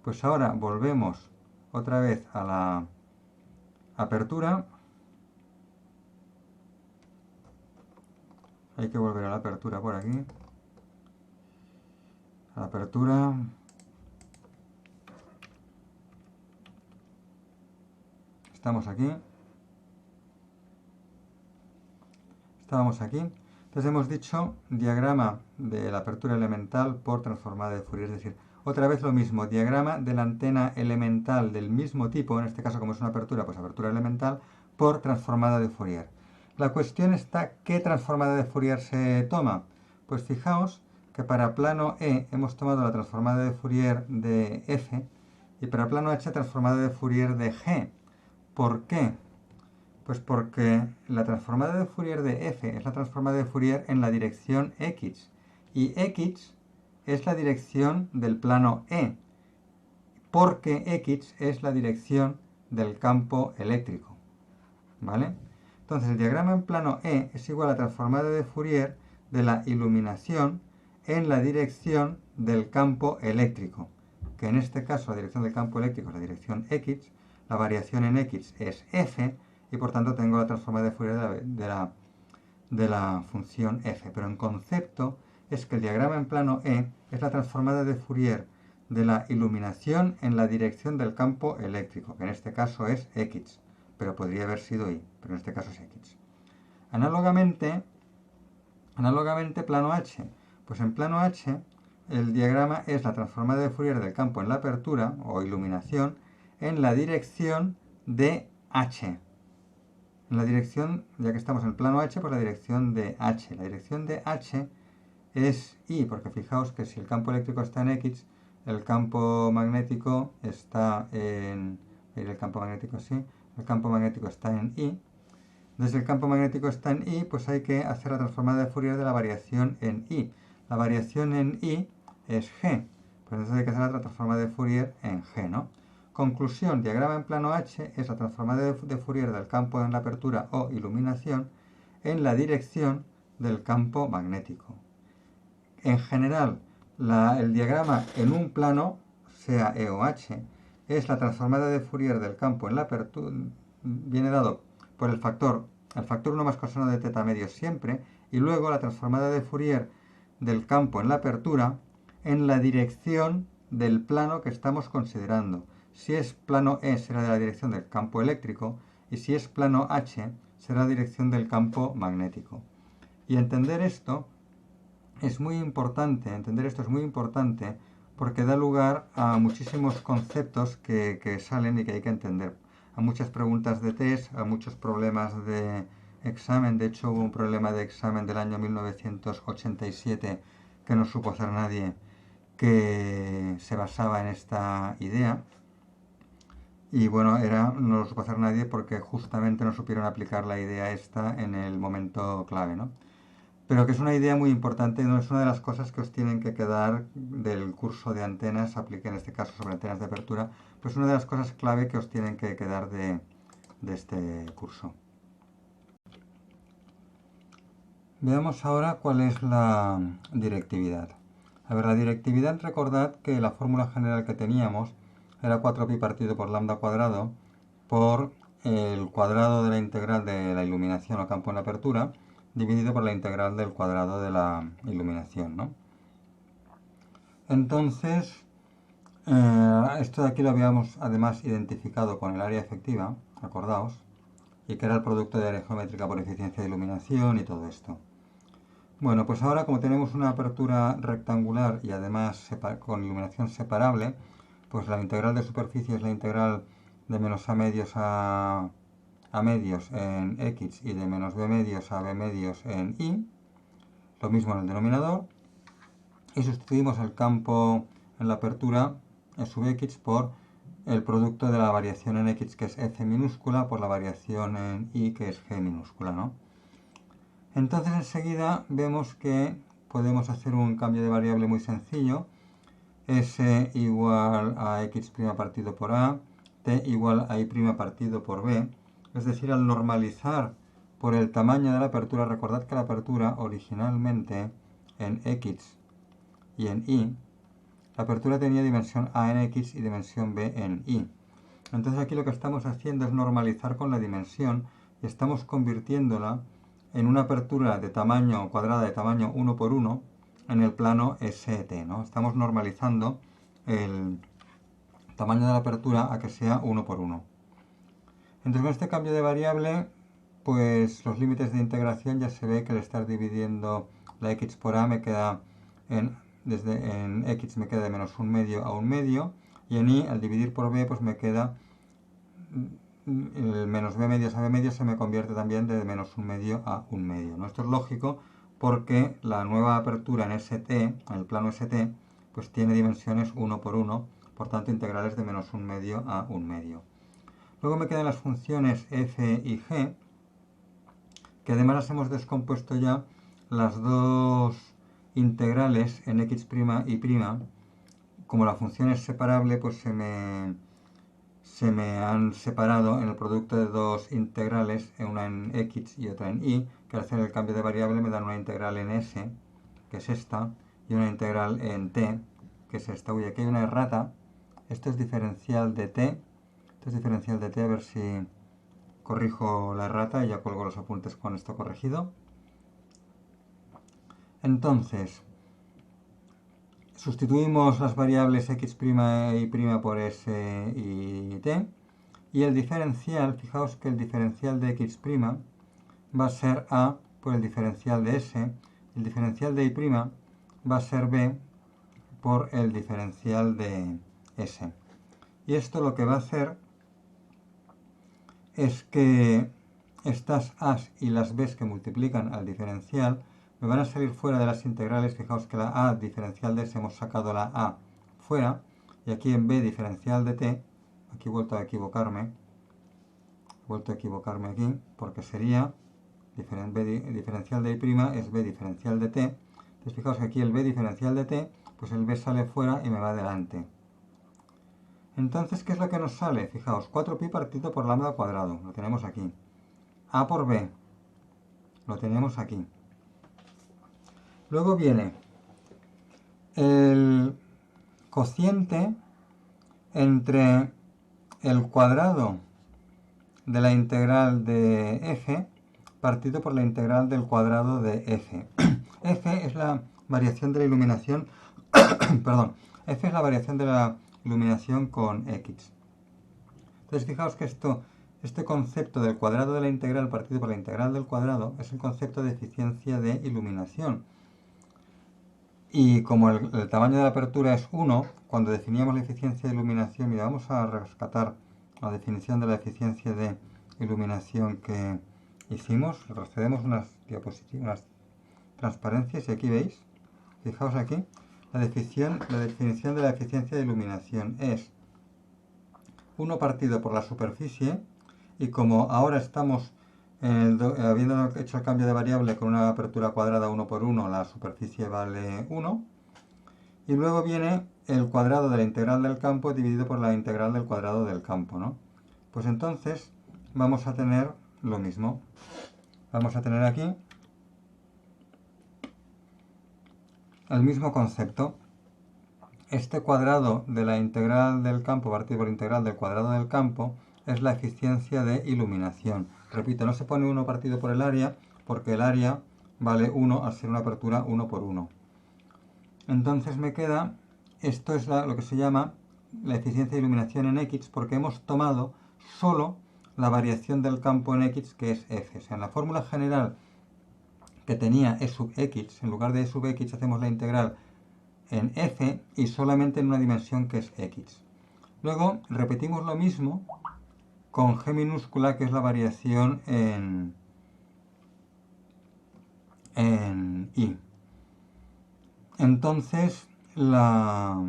Pues ahora volvemos otra vez a la apertura. Hay que volver a la apertura por aquí. A la apertura. Estamos aquí. Estábamos aquí. Entonces hemos dicho diagrama de la apertura elemental por transformada de Fourier, es decir, otra vez lo mismo, diagrama de la antena elemental del mismo tipo, en este caso como es una apertura, pues apertura elemental, por transformada de Fourier. La cuestión está, ¿qué transformada de Fourier se toma? Pues fijaos que para plano E hemos tomado la transformada de Fourier de F y para plano H transformada de Fourier de G. ¿Por qué? Pues porque la transformada de Fourier de F es la transformada de Fourier en la dirección X y X es la dirección del plano E, porque X es la dirección del campo eléctrico, ¿vale? Entonces el diagrama en plano E es igual a la transformada de Fourier de la iluminación en la dirección del campo eléctrico, que en este caso la dirección del campo eléctrico es la dirección X, la variación en X es F, y por tanto tengo la transformada de Fourier de la función f. Pero en concepto es que el diagrama en plano E es la transformada de Fourier de la iluminación en la dirección del campo eléctrico, que en este caso es X, pero podría haber sido Y, pero en este caso es X. Análogamente plano H. Pues en plano H el diagrama es la transformada de Fourier del campo en la apertura o iluminación en la dirección de H. En la dirección, ya que estamos en el plano H, pues la dirección de H. La dirección de H es Y, porque fijaos que si el campo eléctrico está en X, el campo magnético está en... el campo magnético sí, el campo magnético está en Y. Desde el campo magnético está en Y, pues hay que hacer la transformada de Fourier de la variación en Y. La variación en Y es G, pues entonces hay que hacer la transformada de Fourier en G, ¿no? Conclusión, diagrama en plano H es la transformada de Fourier del campo en la apertura o iluminación en la dirección del campo magnético. En general, el diagrama en un plano, sea E o H, es la transformada de Fourier del campo en la apertura, viene dado por el factor 1 más coseno de teta medio siempre, y luego la transformada de Fourier del campo en la apertura en la dirección del plano que estamos considerando. Si es plano E será de la dirección del campo eléctrico y si es plano H será la dirección del campo magnético. Y entender esto es muy importante, porque da lugar a muchísimos conceptos que salen y que hay que entender. A muchas preguntas de test, a muchos problemas de examen. De hecho hubo un problema de examen del año 1987 que no supo hacer nadie, que se basaba en esta idea. Y bueno, no lo supo hacer nadie porque justamente no supieron aplicar la idea esta en el momento clave, ¿no? Pero que es una idea muy importante, no es una de las cosas que os tienen que quedar del curso de antenas, aplique en este caso sobre antenas de apertura, pues una de las cosas clave que os tienen que quedar de este curso. Veamos ahora cuál es la directividad. A ver, la directividad, recordad que la fórmula general que teníamos era 4pi partido por lambda cuadrado por el cuadrado de la integral de la iluminación o campo en apertura dividido por la integral del cuadrado de la iluminación, ¿no? Entonces, esto de aquí lo habíamos además identificado con el área efectiva, acordaos, y que era el producto de área geométrica por eficiencia de iluminación y todo esto. Bueno, pues ahora como tenemos una apertura rectangular y además con iluminación separable, pues la integral de superficie es la integral de menos a medios a medios en x y de menos b medios a b medios en y, lo mismo en el denominador, y sustituimos el campo en la apertura e sub x por el producto de la variación en x, que es f minúscula, por la variación en y, que es g minúscula, ¿no? Entonces enseguida vemos que podemos hacer un cambio de variable muy sencillo. S igual a x' partido por a, t igual a y' partido por b. Es decir, al normalizar por el tamaño de la apertura, recordad que la apertura originalmente en x y en y, la apertura tenía dimensión a en x y dimensión b en y. Entonces aquí lo que estamos haciendo es normalizar con la dimensión y estamos convirtiéndola en una apertura de tamaño cuadrada de tamaño 1 por 1 en el plano ST, ¿no? Estamos normalizando el tamaño de la apertura a que sea 1 por 1. Entonces con este cambio de variable, pues los límites de integración ya se ve que al estar dividiendo la x por a me queda en x me queda de menos un medio a un medio, y en y al dividir por b pues me queda el menos b medios a b medios se me convierte también de menos un medio a un medio, ¿no? Esto es lógico porque la nueva apertura en ST, en el plano ST, pues tiene dimensiones 1 por 1, por tanto integrales de menos un medio a un medio. Luego me quedan las funciones f y g, que además las hemos descompuesto ya las dos integrales en x' y'. Como la función es separable, pues se me han separado en el producto de dos integrales, una en x y otra en y, que al hacer el cambio de variable me dan una integral en s, que es esta, y una integral en t, que es esta. Uy, aquí hay una errata. Esto es diferencial de t. Esto es diferencial de t, a ver si corrijo la errata y ya colgo los apuntes con esto corregido. Entonces, sustituimos las variables x' e y' por s y t. Y el diferencial, fijaos que el diferencial de x' va a ser a por el diferencial de s, el diferencial de y' va a ser b por el diferencial de s. Y esto lo que va a hacer es que estas a's y las b's que multiplican al diferencial me van a salir fuera de las integrales. Fijaos que la a diferencial de s hemos sacado la a fuera, y aquí en b diferencial de t, aquí he vuelto a equivocarme aquí, porque sería b diferencial de y' es b diferencial de t. Entonces fijaos que aquí el b diferencial de t, pues el b sale fuera y me va adelante. Entonces, ¿qué es lo que nos sale? Fijaos, 4pi partido por lambda cuadrado, lo tenemos aquí. A por b, lo tenemos aquí. Luego viene el cociente entre el cuadrado de la integral de f partido por la integral del cuadrado de f. F es la variación de la iluminación, perdón, f es la variación de la iluminación con x. Entonces fijaos que este concepto del cuadrado de la integral partido por la integral del cuadrado es el concepto de eficiencia de iluminación. Y como el tamaño de la apertura es 1, cuando definíamos la eficiencia de iluminación, mira, vamos a rescatar la definición de la eficiencia de iluminación que hicimos. Retrocedemos unas diapositivas, unas transparencias, y aquí veis, fijaos aquí, la definición de la eficiencia de iluminación es 1 partido por la superficie, y como ahora estamos, habiendo hecho el cambio de variable con una apertura cuadrada 1 por 1, la superficie vale 1, y luego viene el cuadrado de la integral del campo dividido por la integral del cuadrado del campo, ¿no? Pues entonces vamos a tener lo mismo. Vamos a tener aquí el mismo concepto. Este cuadrado de la integral del campo partido por la integral del cuadrado del campo es la eficiencia de iluminación. Repito, no se pone 1 partido por el área porque el área vale 1 al ser una apertura 1 por 1. Entonces me queda, esto es lo que se llama la eficiencia de iluminación en X, porque hemos tomado solo la variación del campo en X, que es F. O sea, en la fórmula general que tenía E sub X, en lugar de E sub X hacemos la integral en F y solamente en una dimensión que es X. Luego repetimos lo mismo con G minúscula, que es la variación en I. Entonces la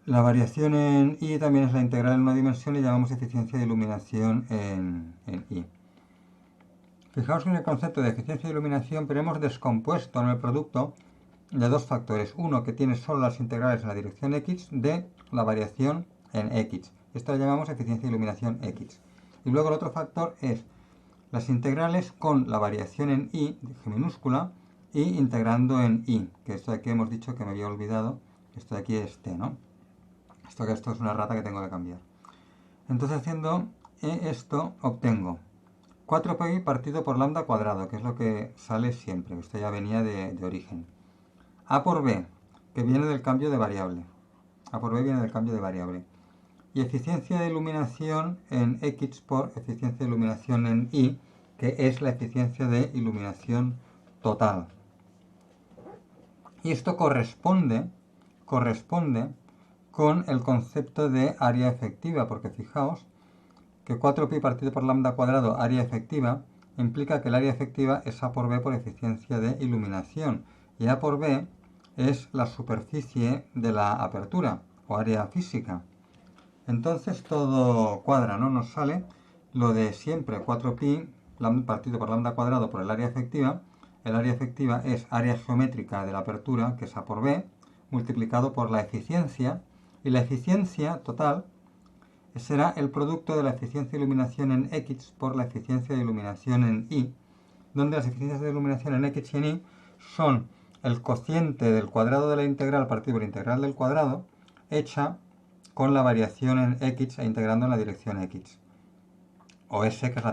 variación en I también es la integral en una dimensión y llamamos eficiencia de iluminación en I. Fijaos en el concepto de eficiencia de iluminación, pero hemos descompuesto en el producto de dos factores. Uno que tiene solo las integrales en la dirección X de la variación en X. Esto lo llamamos eficiencia de iluminación X. Y luego el otro factor es las integrales con la variación en I, G minúscula, y integrando en I, que esto de aquí hemos dicho que me había olvidado. Esto de aquí es T, ¿no? Esto es una rata que tengo que cambiar. Entonces haciendo esto obtengo 4pi partido por lambda cuadrado, que es lo que sale siempre. Esto ya venía de origen. A por B, que viene del cambio de variable. A por B viene del cambio de variable. Y eficiencia de iluminación en X por eficiencia de iluminación en Y, que es la eficiencia de iluminación total. Y esto corresponde con el concepto de área efectiva, porque fijaos que 4pi partido por lambda cuadrado área efectiva implica que el área efectiva es A por B por eficiencia de iluminación. Y A por B es la superficie de la apertura o área física. Entonces todo cuadra, ¿no? Nos sale lo de siempre, 4pi partido por lambda cuadrado por el área efectiva. El área efectiva es área geométrica de la apertura, que es A por B, multiplicado por la eficiencia. Y la eficiencia total será el producto de la eficiencia de iluminación en X por la eficiencia de iluminación en Y, donde las eficiencias de iluminación en X y en Y son el cociente del cuadrado de la integral partido por la integral del cuadrado, hecha con la variación en X e integrando en la dirección X. O S, que es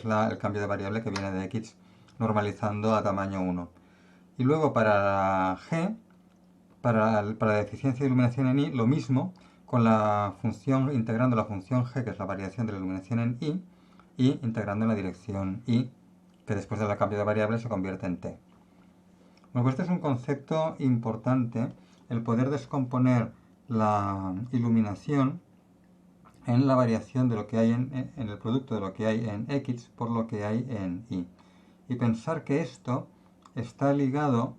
el cambio de variable que viene de X normalizando a tamaño 1. Y luego para G, para la eficiencia de iluminación en Y, lo mismo, con la función, integrando la función G, que es la variación de la iluminación en Y, y integrando en la dirección Y, que después del cambio de variable se convierte en T. Bueno, pues este es un concepto importante, el poder descomponer la iluminación en la variación de lo que hay en el producto de lo que hay en X por lo que hay en Y. Y pensar que esto está ligado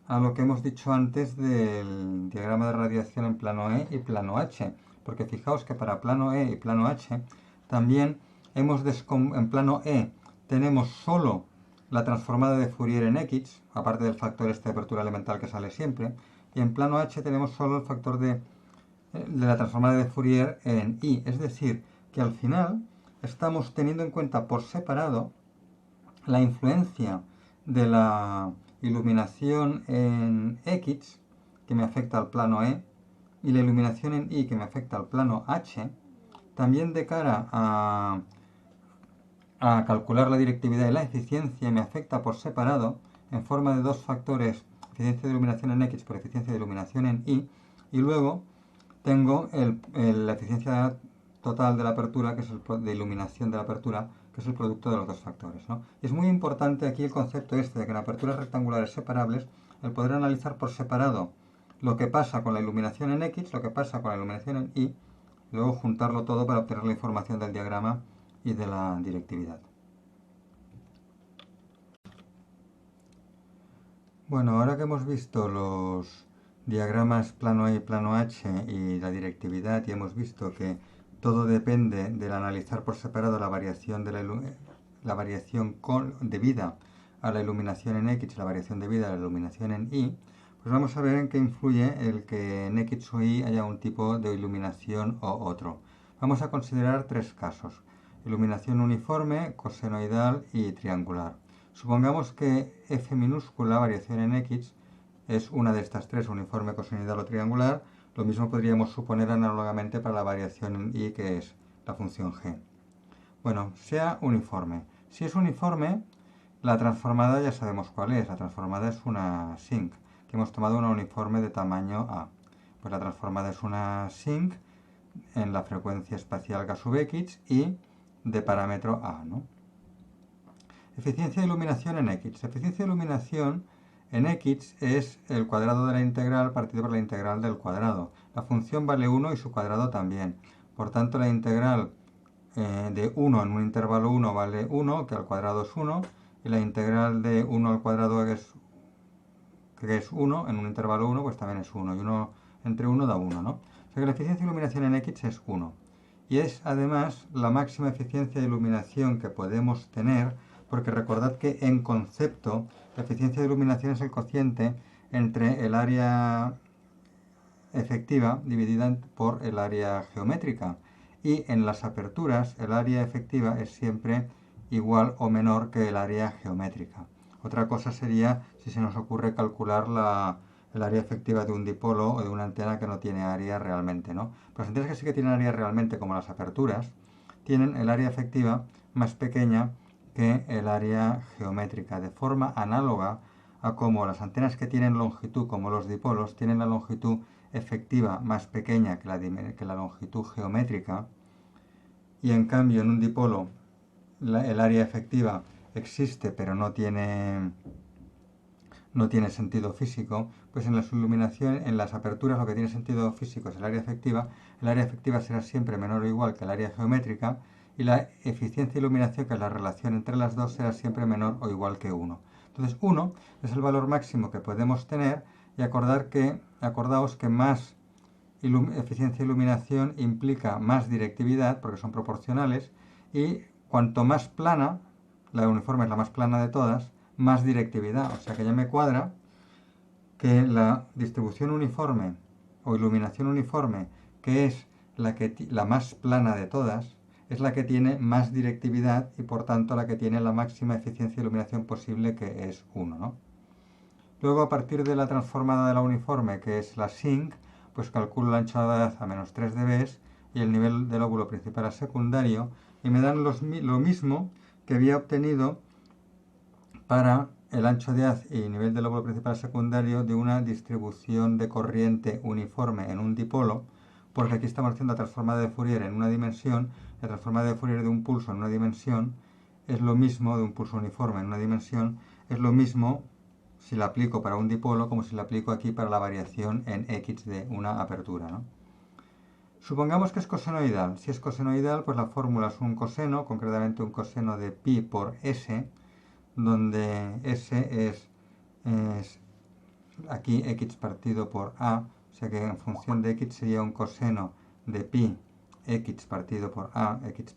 a lo que hemos dicho antes del diagrama de radiación en plano E y plano H, porque fijaos que para plano E y plano H también en plano E tenemos solo la transformada de Fourier en X, aparte del factor de apertura elemental que sale siempre, y en plano H tenemos solo el factor de la transformada de Fourier en Y, es decir, que al final estamos teniendo en cuenta por separado la influencia de la iluminación en X, que me afecta al plano E, y la iluminación en Y, que me afecta al plano H, también de cara a calcular la directividad y la eficiencia me afecta por separado en forma de dos factores, eficiencia de iluminación en X por eficiencia de iluminación en Y, y luego tengo la eficiencia total de la apertura, que es de iluminación de la apertura, que es el producto de los dos factores, ¿no? Y es muy importante aquí el concepto este de que en aperturas rectangulares separables, el poder analizar por separado lo que pasa con la iluminación en X, lo que pasa con la iluminación en Y, y luego juntarlo todo para obtener la información del diagrama y de la directividad. Bueno, ahora que hemos visto los diagramas plano E y plano H y la directividad, y hemos visto que todo depende del analizar por separado la variación la variación debida a la iluminación en X y la variación debida a la iluminación en Y, pues vamos a ver en qué influye el que en X o Y haya un tipo de iluminación o otro. Vamos a considerar tres casos: iluminación uniforme, cosenoidal y triangular. Supongamos que F minúscula, variación en X, es una de estas tres, uniforme, cosenoidal o triangular. Lo mismo podríamos suponer análogamente para la variación en Y, que es la función g. Bueno, sea uniforme. Si es uniforme, la transformada ya sabemos cuál es. La transformada es una sinc, que hemos tomado una uniforme de tamaño A. Pues la transformada es una sinc en la frecuencia espacial k sub x y de parámetro A, ¿no? Eficiencia de iluminación en X. La eficiencia de iluminación en X es el cuadrado de la integral partido por la integral del cuadrado. La función vale 1 y su cuadrado también. Por tanto, la integral de 1 en un intervalo 1 vale 1, que al cuadrado es 1, y la integral de 1 al cuadrado, que es 1, en un intervalo 1, pues también es 1, y 1 entre 1 da 1, ¿no? O sea que la eficiencia de iluminación en X es 1. Y es además la máxima eficiencia de iluminación que podemos tener, porque recordad que en concepto la eficiencia de iluminación es el cociente entre el área efectiva dividida por el área geométrica, y en las aperturas el área efectiva es siempre igual o menor que el área geométrica. Otra cosa sería si se nos ocurre calcular el área efectiva de un dipolo o de una antena que no tiene área realmente, ¿no? Pero las antenas que sí que tienen área realmente, como las aperturas, tienen el área efectiva más pequeña que el área geométrica, de forma análoga a como las antenas que tienen longitud, como los dipolos, tienen la longitud efectiva más pequeña que la longitud geométrica, y en cambio en un dipolo el área efectiva existe pero no tiene sentido físico. Pues en la iluminación, en las aperturas, lo que tiene sentido físico es el área efectiva. El área efectiva será siempre menor o igual que el área geométrica, y la eficiencia de iluminación, que es la relación entre las dos, será siempre menor o igual que 1. Entonces 1 es el valor máximo que podemos tener, y acordaos que más eficiencia de iluminación implica más directividad, porque son proporcionales, y cuanto más plana, la uniforme es la más plana de todas, más directividad. O sea que ya me cuadra que la distribución uniforme o iluminación uniforme, que es la más plana de todas, es la que tiene más directividad y por tanto la que tiene la máxima eficiencia de iluminación posible, que es 1, ¿no? Luego, a partir de la transformada de la uniforme, que es la sinc, pues calculo la ancho de haz a menos 3 dB y el nivel del óvulo principal a secundario, y me dan lo mismo que había obtenido para el ancho de haz y nivel del óvulo principal a secundario de una distribución de corriente uniforme en un dipolo, porque aquí estamos haciendo la transformada de Fourier en una dimensión. La transformada de Fourier de un pulso en una dimensión es lo mismo, de un pulso uniforme en una dimensión, es lo mismo si la aplico para un dipolo como si la aplico aquí para la variación en X de una apertura, ¿no? Supongamos que es cosenoidal. Si es cosenoidal, pues la fórmula es un coseno, concretamente un coseno de pi por s, donde s es aquí x partido por a, o sea que en función de x sería un coseno de pi x partido por a, x',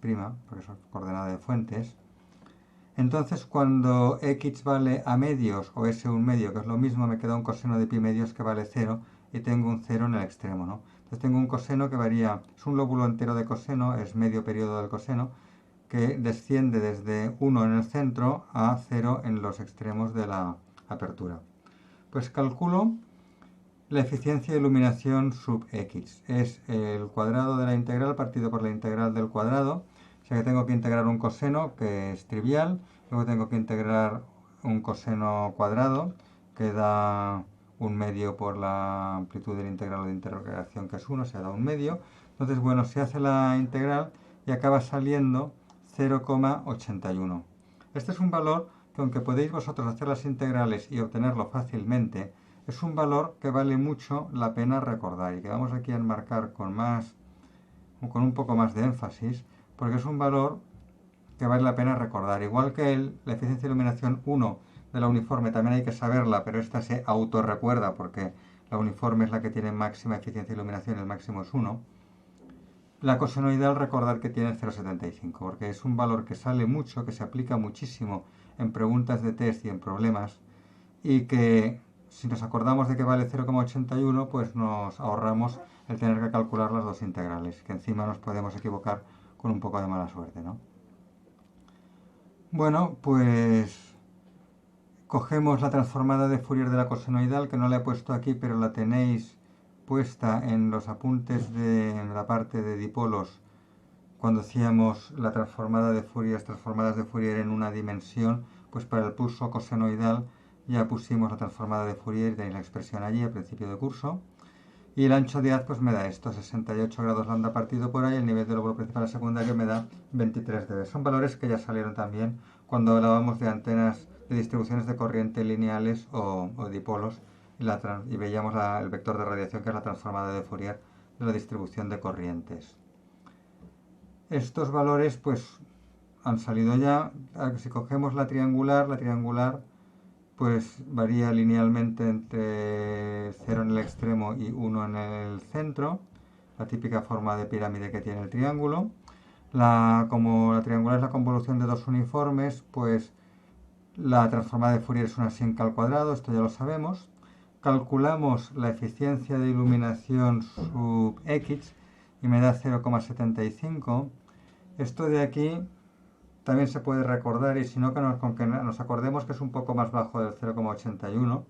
porque es coordenada de fuentes. Entonces, cuando x vale a medios o s un medio, que es lo mismo, me queda un coseno de pi medios que vale 0, y tengo un 0 en el extremo, ¿no? Entonces tengo un coseno que varía, es un lóbulo entero de coseno, es medio periodo del coseno, que desciende desde 1 en el centro a 0 en los extremos de la apertura. Pues calculo la eficiencia de iluminación sub x. Es el cuadrado de la integral partido por la integral del cuadrado. O sea que tengo que integrar un coseno, que es trivial. Luego tengo que integrar un coseno cuadrado, que da un medio por la amplitud del integral de integración, que es 1, se da un medio. Entonces, bueno, se hace la integral y acaba saliendo 0,81. Este es un valor que, aunque podéis vosotros hacer las integrales y obtenerlo fácilmente, es un valor que vale mucho la pena recordar y que vamos aquí a enmarcar con un poco más de énfasis, porque es un valor que vale la pena recordar. Igual que la eficiencia de iluminación 1 de la uniforme también hay que saberla, pero esta se autorrecuerda porque La uniforme es la que tiene máxima eficiencia de iluminación, el máximo es 1. La cosenoidal, recordar que tiene 0,75, porque es un valor que sale mucho, que se aplica muchísimo en preguntas de test y en problemas, y que si nos acordamos de que vale 0,81, pues nos ahorramos el tener que calcular las dos integrales, que encima nos podemos equivocar con un poco de mala suerte, ¿no? Bueno, pues cogemos la transformada de Fourier de la cosenoidal, que no la he puesto aquí, pero la tenéis puesta en los apuntes de en la parte de dipolos cuando hacíamos la transformada de Fourier, las transformadas de Fourier en una dimensión. Pues para el pulso cosenoidal ya pusimos la transformada de Fourier, tenéis la expresión allí al principio de curso. Y el ancho de haz pues me da esto, 68 grados lambda partido por ahí, el nivel del lóbulo principal a secundario me da 23 dB. Son valores que ya salieron también cuando hablábamos de antenas de distribuciones de corriente lineales o dipolos y veíamos el vector de radiación, que es la transformada de Fourier de la distribución de corrientes. Estos valores pues han salido ya. Si cogemos la triangular pues varía linealmente entre 0 en el extremo y 1 en el centro, la típica forma de pirámide que tiene el triángulo. Como la triangular es la convolución de dos uniformes, pues la transformada de Fourier es una sin al cuadrado, esto ya lo sabemos. Calculamos la eficiencia de iluminación sub x y me da 0,75. Esto de aquí también se puede recordar, y si no, con que nos acordemos que es un poco más bajo del 0,81,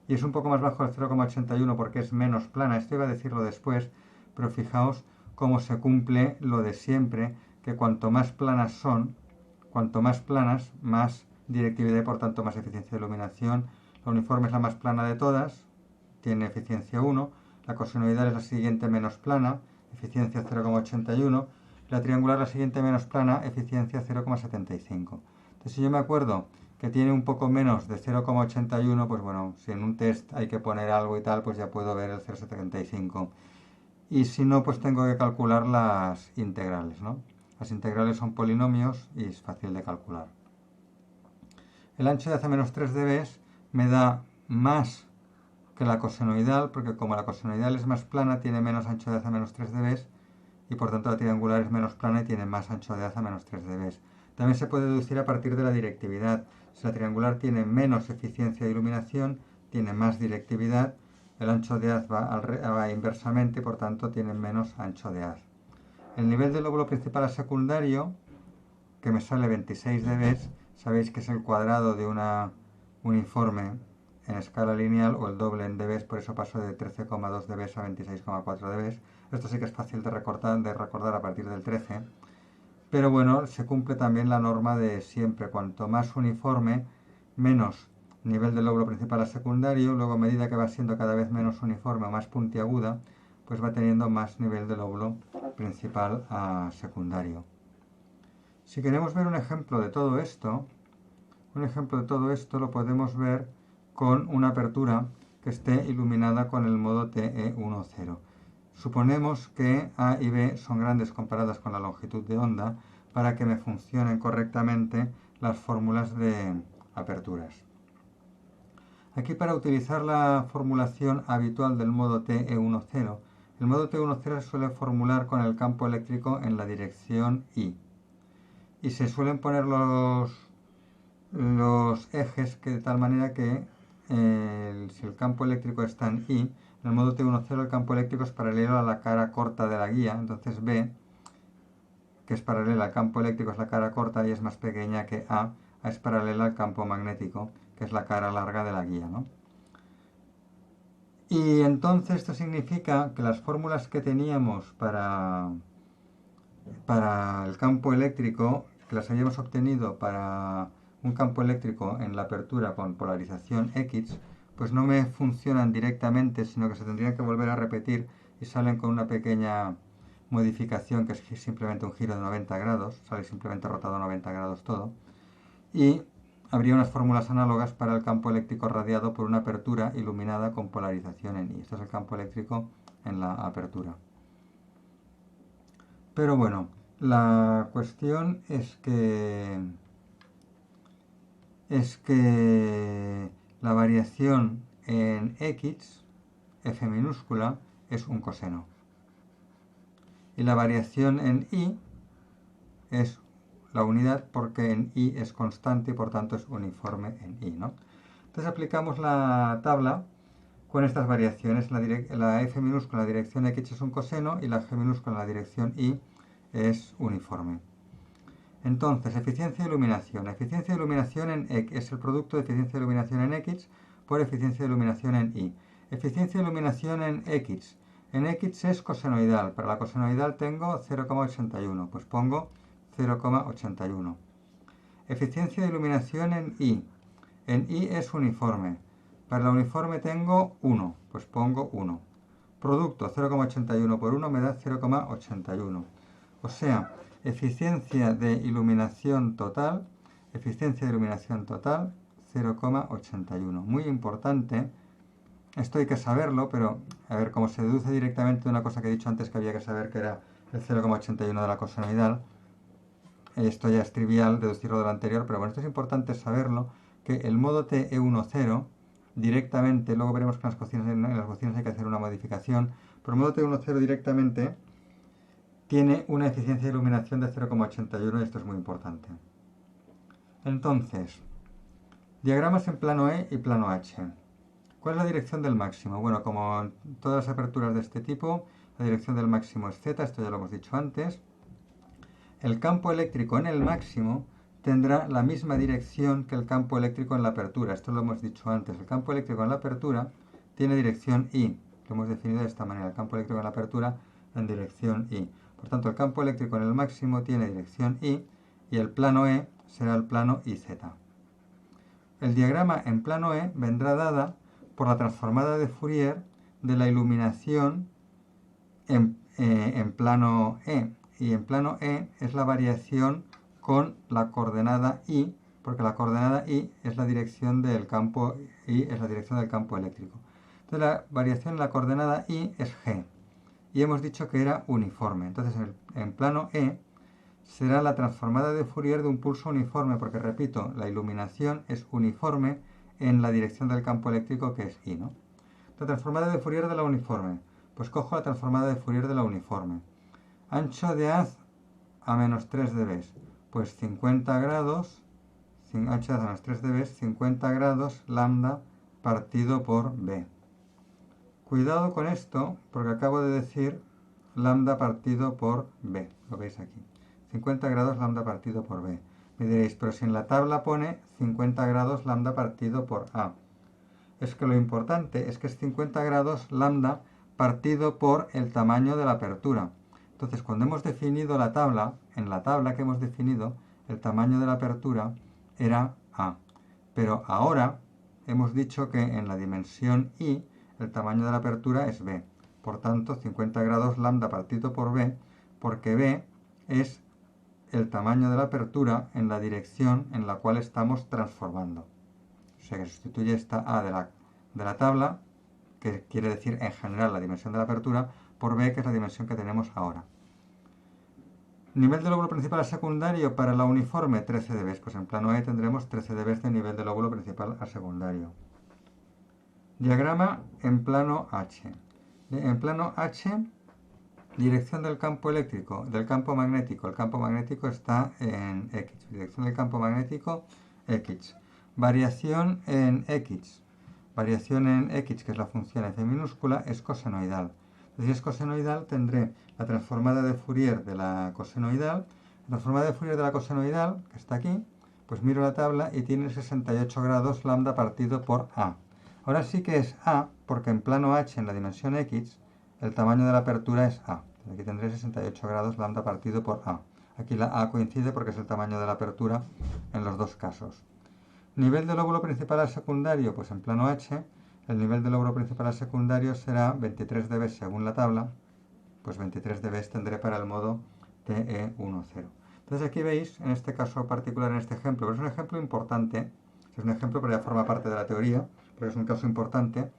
y es un poco más bajo del 0,81 porque es menos plana. Esto iba a decirlo después, pero fijaos cómo se cumple lo de siempre, que cuanto más planas son, cuanto más planas, más directividad y por tanto más eficiencia de iluminación. La uniforme es la más plana de todas, tiene eficiencia 1, la cosenoidal es la siguiente menos plana, eficiencia 0,81, la triangular la siguiente menos plana, eficiencia 0,75. Entonces, si yo me acuerdo que tiene un poco menos de 0,81, pues bueno, si en un test hay que poner algo y tal, pues ya puedo ver el 0,75. Y si no, pues tengo que calcular las integrales, ¿no? Las integrales son polinomios y es fácil de calcular. El ancho de haz menos 3 dB me da más que la cosenoidal, porque como la cosenoidal es más plana, tiene menos ancho de haz menos 3 dB, y por tanto la triangular es menos plana y tiene más ancho de haz a menos 3 dB. También se puede deducir a partir de la directividad. Si la triangular tiene menos eficiencia de iluminación, tiene más directividad, el ancho de haz va inversamente y por tanto tiene menos ancho de haz. El nivel del lóbulo principal a secundario, que me sale 26 dB, sabéis que es el cuadrado de una uniforme en escala lineal o el doble en dB, por eso paso de 13,2 dB a 26,4 dB. Esto sí que es fácil de recordar a partir del 13. Pero bueno, se cumple también la norma de siempre. Cuanto más uniforme, menos nivel del lóbulo principal a secundario. Luego, a medida que va siendo cada vez menos uniforme o más puntiaguda, pues va teniendo más nivel del lóbulo principal a secundario. Si queremos ver un ejemplo de todo esto, lo podemos ver con una apertura que esté iluminada con el modo TE10. Suponemos que A y B son grandes comparadas con la longitud de onda para que me funcionen correctamente las fórmulas de aperturas. Aquí, para utilizar la formulación habitual del modo TE10, el modo TE10 se suele formular con el campo eléctrico en la dirección I. Y se suelen poner los ejes que de tal manera que si el campo eléctrico está en I, en el modo T10 el campo eléctrico es paralelo a la cara corta de la guía, entonces B, que es paralela al campo eléctrico, es la cara corta y es más pequeña que A es paralela al campo magnético, que es la cara larga de la guía, ¿no? Y entonces esto significa que las fórmulas que teníamos para el campo eléctrico, que las habíamos obtenido para un campo eléctrico en la apertura con polarización X, pues no me funcionan directamente, sino que se tendrían que volver a repetir y salen con una pequeña modificación que es simplemente un giro de 90 grados, sale simplemente rotado 90 grados todo, y habría unas fórmulas análogas para el campo eléctrico radiado por una apertura iluminada con polarización en I. Este es el campo eléctrico en la apertura. Pero bueno, la cuestión es que la variación en X f minúscula es un coseno. Y la variación en i es la unidad porque en i es constante y por tanto es uniforme en i, ¿no? Entonces aplicamos la tabla con estas variaciones. La f minúscula en la dirección x es un coseno y la g minúscula en la dirección y es uniforme. Entonces, eficiencia de iluminación. Eficiencia de iluminación en x es el producto de eficiencia de iluminación en x por eficiencia de iluminación en y. Eficiencia de iluminación en x. En x es cosenoidal. Para la cosenoidal tengo 0,81. Pues pongo 0,81. Eficiencia de iluminación en y. En y es uniforme. Para la uniforme tengo 1, pues pongo 1. Producto 0,81 por 1 me da 0,81. O sea, eficiencia de iluminación total 0,81. Muy importante, esto hay que saberlo, pero a ver, como se deduce directamente de una cosa que he dicho antes que había que saber que era el 0,81 de la cosenoidal, esto ya es trivial deducirlo de lo anterior, pero bueno, esto es importante saberlo, que el modo TE10 directamente, luego veremos que en las cocinas hay que hacer una modificación, pero el modo TE10 directamente tiene una eficiencia de iluminación de 0,81 y esto es muy importante. Entonces, diagramas en plano E y plano H. ¿Cuál es la dirección del máximo? Bueno, como en todas las aperturas de este tipo, la dirección del máximo es Z, esto ya lo hemos dicho antes. El campo eléctrico en el máximo tendrá la misma dirección que el campo eléctrico en la apertura. Esto lo hemos dicho antes. El campo eléctrico en la apertura tiene dirección I. Lo hemos definido de esta manera. El campo eléctrico en la apertura en dirección I. Por tanto, el campo eléctrico en el máximo tiene dirección I y el plano E será el plano IZ. El diagrama en plano E vendrá dada por la transformada de Fourier de la iluminación en plano E. Y en plano E es la variación con la coordenada I, porque la coordenada I es la dirección del campo I, es la dirección del campo eléctrico. Entonces la variación en la coordenada I es G. Y hemos dicho que era uniforme. Entonces en plano E será la transformada de Fourier de un pulso uniforme, porque repito, la iluminación es uniforme en la dirección del campo eléctrico que es I, ¿no? La transformada de Fourier de la uniforme. Pues cojo la transformada de Fourier de la uniforme. Ancho de haz a menos 3 dB. Pues 50 grados, ancho de haz a menos 3 dB, 50 grados lambda partido por B. Cuidado con esto, porque acabo de decir lambda partido por B. Lo veis aquí. 50 grados lambda partido por B. Me diréis, pero si en la tabla pone 50 grados lambda partido por A. Es que lo importante es que es 50 grados lambda partido por el tamaño de la apertura. Entonces, cuando hemos definido la tabla, en la tabla que hemos definido, el tamaño de la apertura era A. Pero ahora hemos dicho que en la dimensión I, el tamaño de la apertura es B. Por tanto, 50 grados lambda partido por B, porque B es el tamaño de la apertura en la dirección en la cual estamos transformando. O sea que sustituye esta A de la tabla, que quiere decir en general la dimensión de la apertura, por B, que es la dimensión que tenemos ahora. Nivel del lóbulo principal a secundario para la uniforme 13 dB. Pues en plano E tendremos 13 dB de nivel del lóbulo principal a secundario. Diagrama en plano H. En plano H, dirección del campo eléctrico, del campo magnético. El campo magnético está en X. Dirección del campo magnético, X. Variación en X. Variación en X, que es la función f minúscula, es cosenoidal. Entonces, si es cosenoidal, tendré la transformada de Fourier de la cosenoidal. La transformada de Fourier de la cosenoidal, que está aquí, pues miro la tabla y tiene 68 grados lambda partido por A. Ahora sí que es A, porque en plano H, en la dimensión X, el tamaño de la apertura es A. Entonces, aquí tendré 68 grados lambda partido por A. Aquí la A coincide porque es el tamaño de la apertura en los dos casos. Nivel del lóbulo principal al secundario, pues en plano H, el nivel del lóbulo principal al secundario será 23 dB según la tabla, pues 23 dB tendré para el modo TE10. Entonces aquí veis, en este caso particular, en este ejemplo, pero es un ejemplo importante, es un ejemplo pero ya forma parte de la teoría, pero es un caso importante,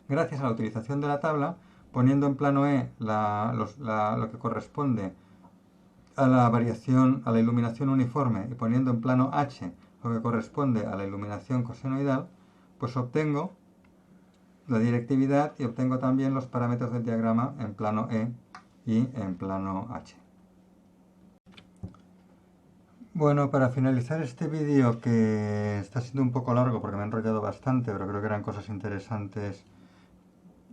gracias a la utilización de la tabla, poniendo en plano E lo que corresponde a la variación, a la iluminación uniforme, y poniendo en plano H lo que corresponde a la iluminación cosenoidal, pues obtengo la directividad y obtengo también los parámetros del diagrama en plano E y en plano H. Bueno, para finalizar este vídeo, que está siendo un poco largo porque me he enrollado bastante, pero creo que eran cosas interesantes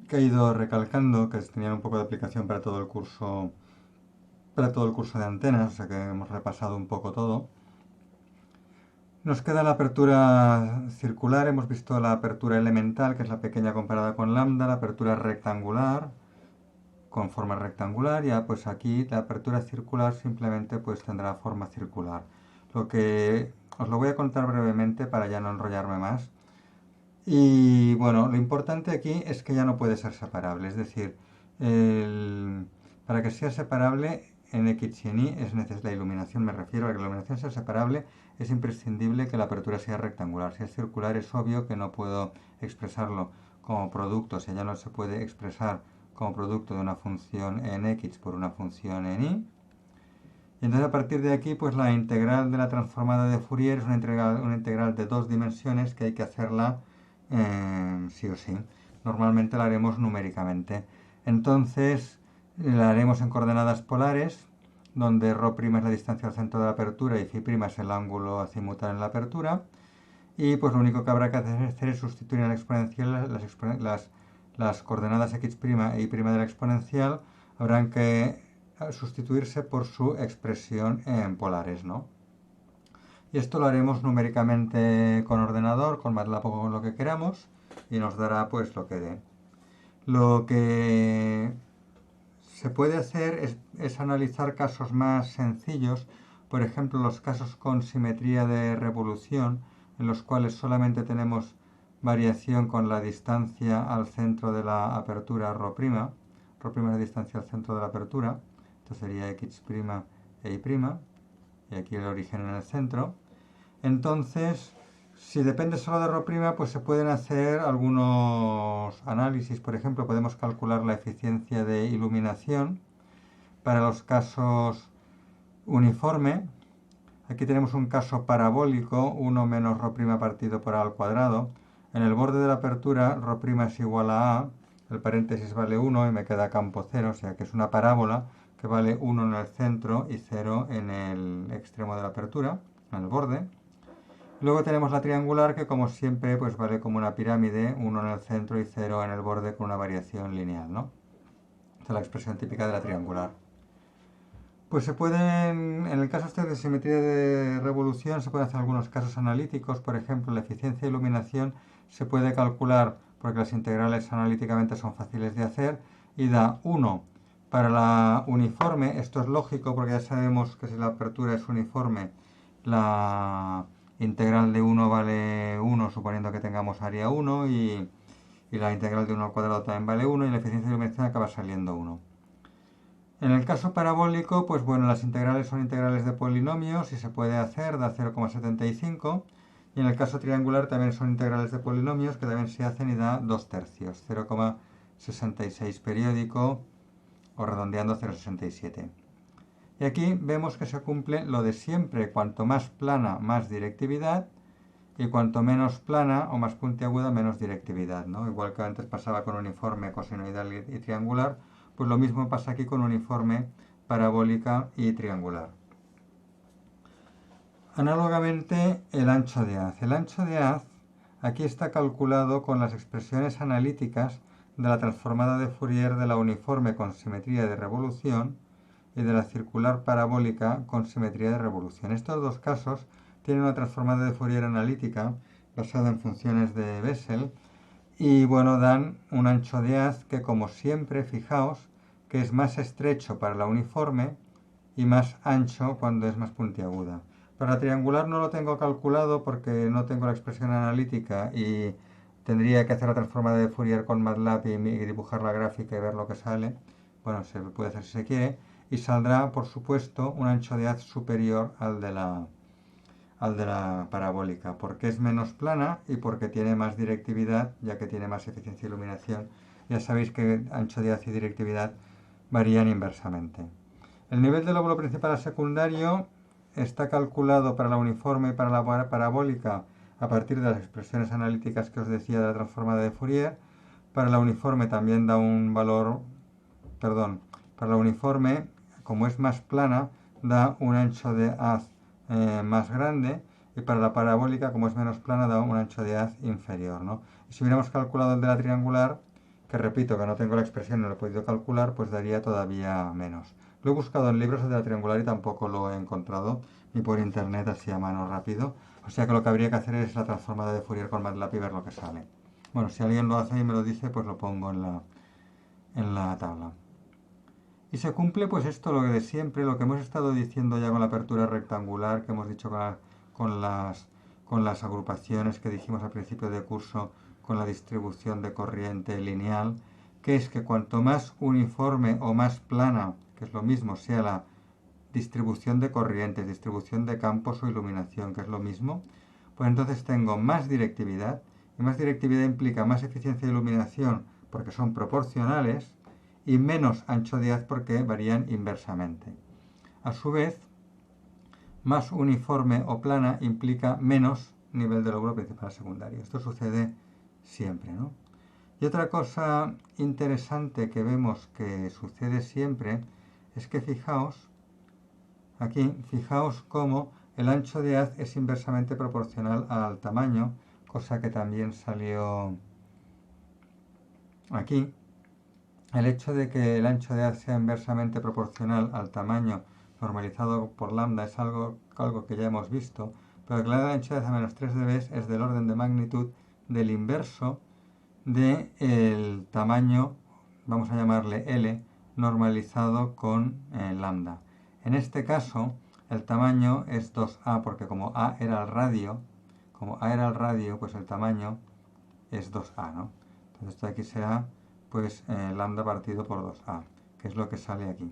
que he ido recalcando, que tenían un poco de aplicación para todo el curso de antenas, o sea que hemos repasado un poco todo. Nos queda la apertura circular, hemos visto la apertura elemental, que es la pequeña comparada con lambda, la apertura rectangular, con forma rectangular, ya pues aquí la apertura circular simplemente pues tendrá forma circular. Lo que os lo voy a contar brevemente para ya no enrollarme más. Y bueno, lo importante aquí es que ya no puede ser separable, es decir, para que sea separable en X y en Y es necesaria la iluminación, me refiero a que la iluminación sea separable, es imprescindible que la apertura sea rectangular. Si es circular es obvio que no puedo expresarlo como producto, o sea, ya no se puede expresar como producto de una función en X por una función en Y. Y entonces a partir de aquí, pues la integral de la transformada de Fourier es una integral de dos dimensiones que hay que hacerla sí o sí. Normalmente la haremos numéricamente. Entonces la haremos en coordenadas polares, donde ρ' es la distancia al centro de la apertura y φ' es el ángulo azimutal en la apertura. Y pues lo único que habrá que hacer es sustituir en la exponencial las coordenadas x' e y' de la exponencial, habrán que sustituirse por su expresión en polares, ¿no? Y esto lo haremos numéricamente con ordenador, con MATLAB o con lo que queramos, y nos dará pues lo que dé. Lo que se puede hacer es analizar casos más sencillos, por ejemplo los casos con simetría de revolución, en los cuales solamente tenemos variación con la distancia al centro de la apertura ρ'. ρ' es la distancia al centro de la apertura, esto sería x' e y', y aquí el origen en el centro. Entonces, si depende solo de ρ', pues se pueden hacer algunos análisis. Por ejemplo, podemos calcular la eficiencia de iluminación para los casos uniforme. Aquí tenemos un caso parabólico, 1 menos ρ' partido por a al cuadrado. En el borde de la apertura, ρ' es igual a a, el paréntesis vale 1 y me queda campo 0, o sea que es una parábola que vale 1 en el centro y 0 en el extremo de la apertura, en el borde. Luego tenemos la triangular, que como siempre pues vale como una pirámide, 1 en el centro y 0 en el borde con una variación lineal, ¿no? Esta es la expresión típica de la triangular. Pues se pueden, en el caso este de simetría de revolución, se pueden hacer algunos casos analíticos. Por ejemplo, la eficiencia de iluminación se puede calcular porque las integrales analíticamente son fáciles de hacer y da 1 para la uniforme. Esto es lógico porque ya sabemos que si la apertura es uniforme, la integral de 1 vale 1 suponiendo que tengamos área 1 y la integral de 1 al cuadrado también vale 1 y la eficiencia de iluminación acaba saliendo 1. En el caso parabólico, pues bueno, las integrales son integrales de polinomios y se puede hacer, da 0,75. Y en el caso triangular también son integrales de polinomios que también se hacen y da 2/3, 0,66 periódico o redondeando 0,67. Y aquí vemos que se cumple lo de siempre, cuanto más plana, más directividad, y cuanto menos plana o más puntiaguda, menos directividad, ¿no? Igual que antes pasaba con uniforme, cosenoidal y triangular, pues lo mismo pasa aquí con uniforme, parabólica y triangular. Análogamente, el ancho de haz. El ancho de haz aquí está calculado con las expresiones analíticas de la transformada de Fourier de la uniforme con simetría de revolución y de la circular parabólica con simetría de revolución. Estos dos casos tienen una transformada de Fourier analítica basada en funciones de Bessel y bueno, dan un ancho de haz que, como siempre, fijaos que es más estrecho para la uniforme y más ancho cuando es más puntiaguda. Para la triangular no lo tengo calculado porque no tengo la expresión analítica y tendría que hacer la transformada de Fourier con MATLAB y dibujar la gráfica y ver lo que sale. Bueno, se puede hacer si se quiere. Y saldrá, por supuesto, un ancho de haz superior al de la parabólica, porque es menos plana y porque tiene más directividad, ya que tiene más eficiencia de iluminación. Ya sabéis que ancho de haz y directividad varían inversamente. El nivel del lóbulo principal a secundario está calculado para la uniforme y para la parabólica a partir de las expresiones analíticas que os decía de la transformada de Fourier, Para la uniforme también da un valor, perdón, para la uniforme, como es más plana, da un ancho de haz más grande, y para la parabólica, como es menos plana, da un ancho de haz inferior, ¿no? Y si hubiéramos calculado el de la triangular, que repito que no tengo la expresión, no lo he podido calcular, pues daría todavía menos. Lo he buscado en libros de la triangular y tampoco lo he encontrado, ni por internet así a mano rápido. O sea que lo que habría que hacer es la transformada de Fourier con MATLAB y ver lo que sale. Bueno, si alguien lo hace y me lo dice, pues lo pongo en la tabla. Y se cumple pues esto, lo de siempre, lo que hemos estado diciendo ya con la apertura rectangular, que hemos dicho con las agrupaciones que dijimos al principio de curso, con la distribución de corriente lineal, que es que cuanto más uniforme o más plana, que es lo mismo, sea la distribución de corrientes, distribución de campos o iluminación, que es lo mismo, pues entonces tengo más directividad, y más directividad implica más eficiencia de iluminación porque son proporcionales, y menos ancho de haz porque varían inversamente. A su vez, más uniforme o plana implica menos nivel de lóbulo principal secundario. Esto sucede siempre, ¿no? Y otra cosa interesante que vemos que sucede siempre es que fijaos cómo el ancho de haz es inversamente proporcional al tamaño, cosa que también salió aquí. El hecho de que el ancho de haz sea inversamente proporcional al tamaño normalizado por lambda es algo que ya hemos visto, pero el ancho de haz a menos 3 dB es del orden de magnitud del inverso del tamaño, vamos a llamarle L, normalizado con lambda. En este caso, el tamaño es 2A, porque como A era el radio, pues el tamaño es 2A, ¿no? Entonces esto de aquí será pues lambda partido por 2A, que es lo que sale aquí.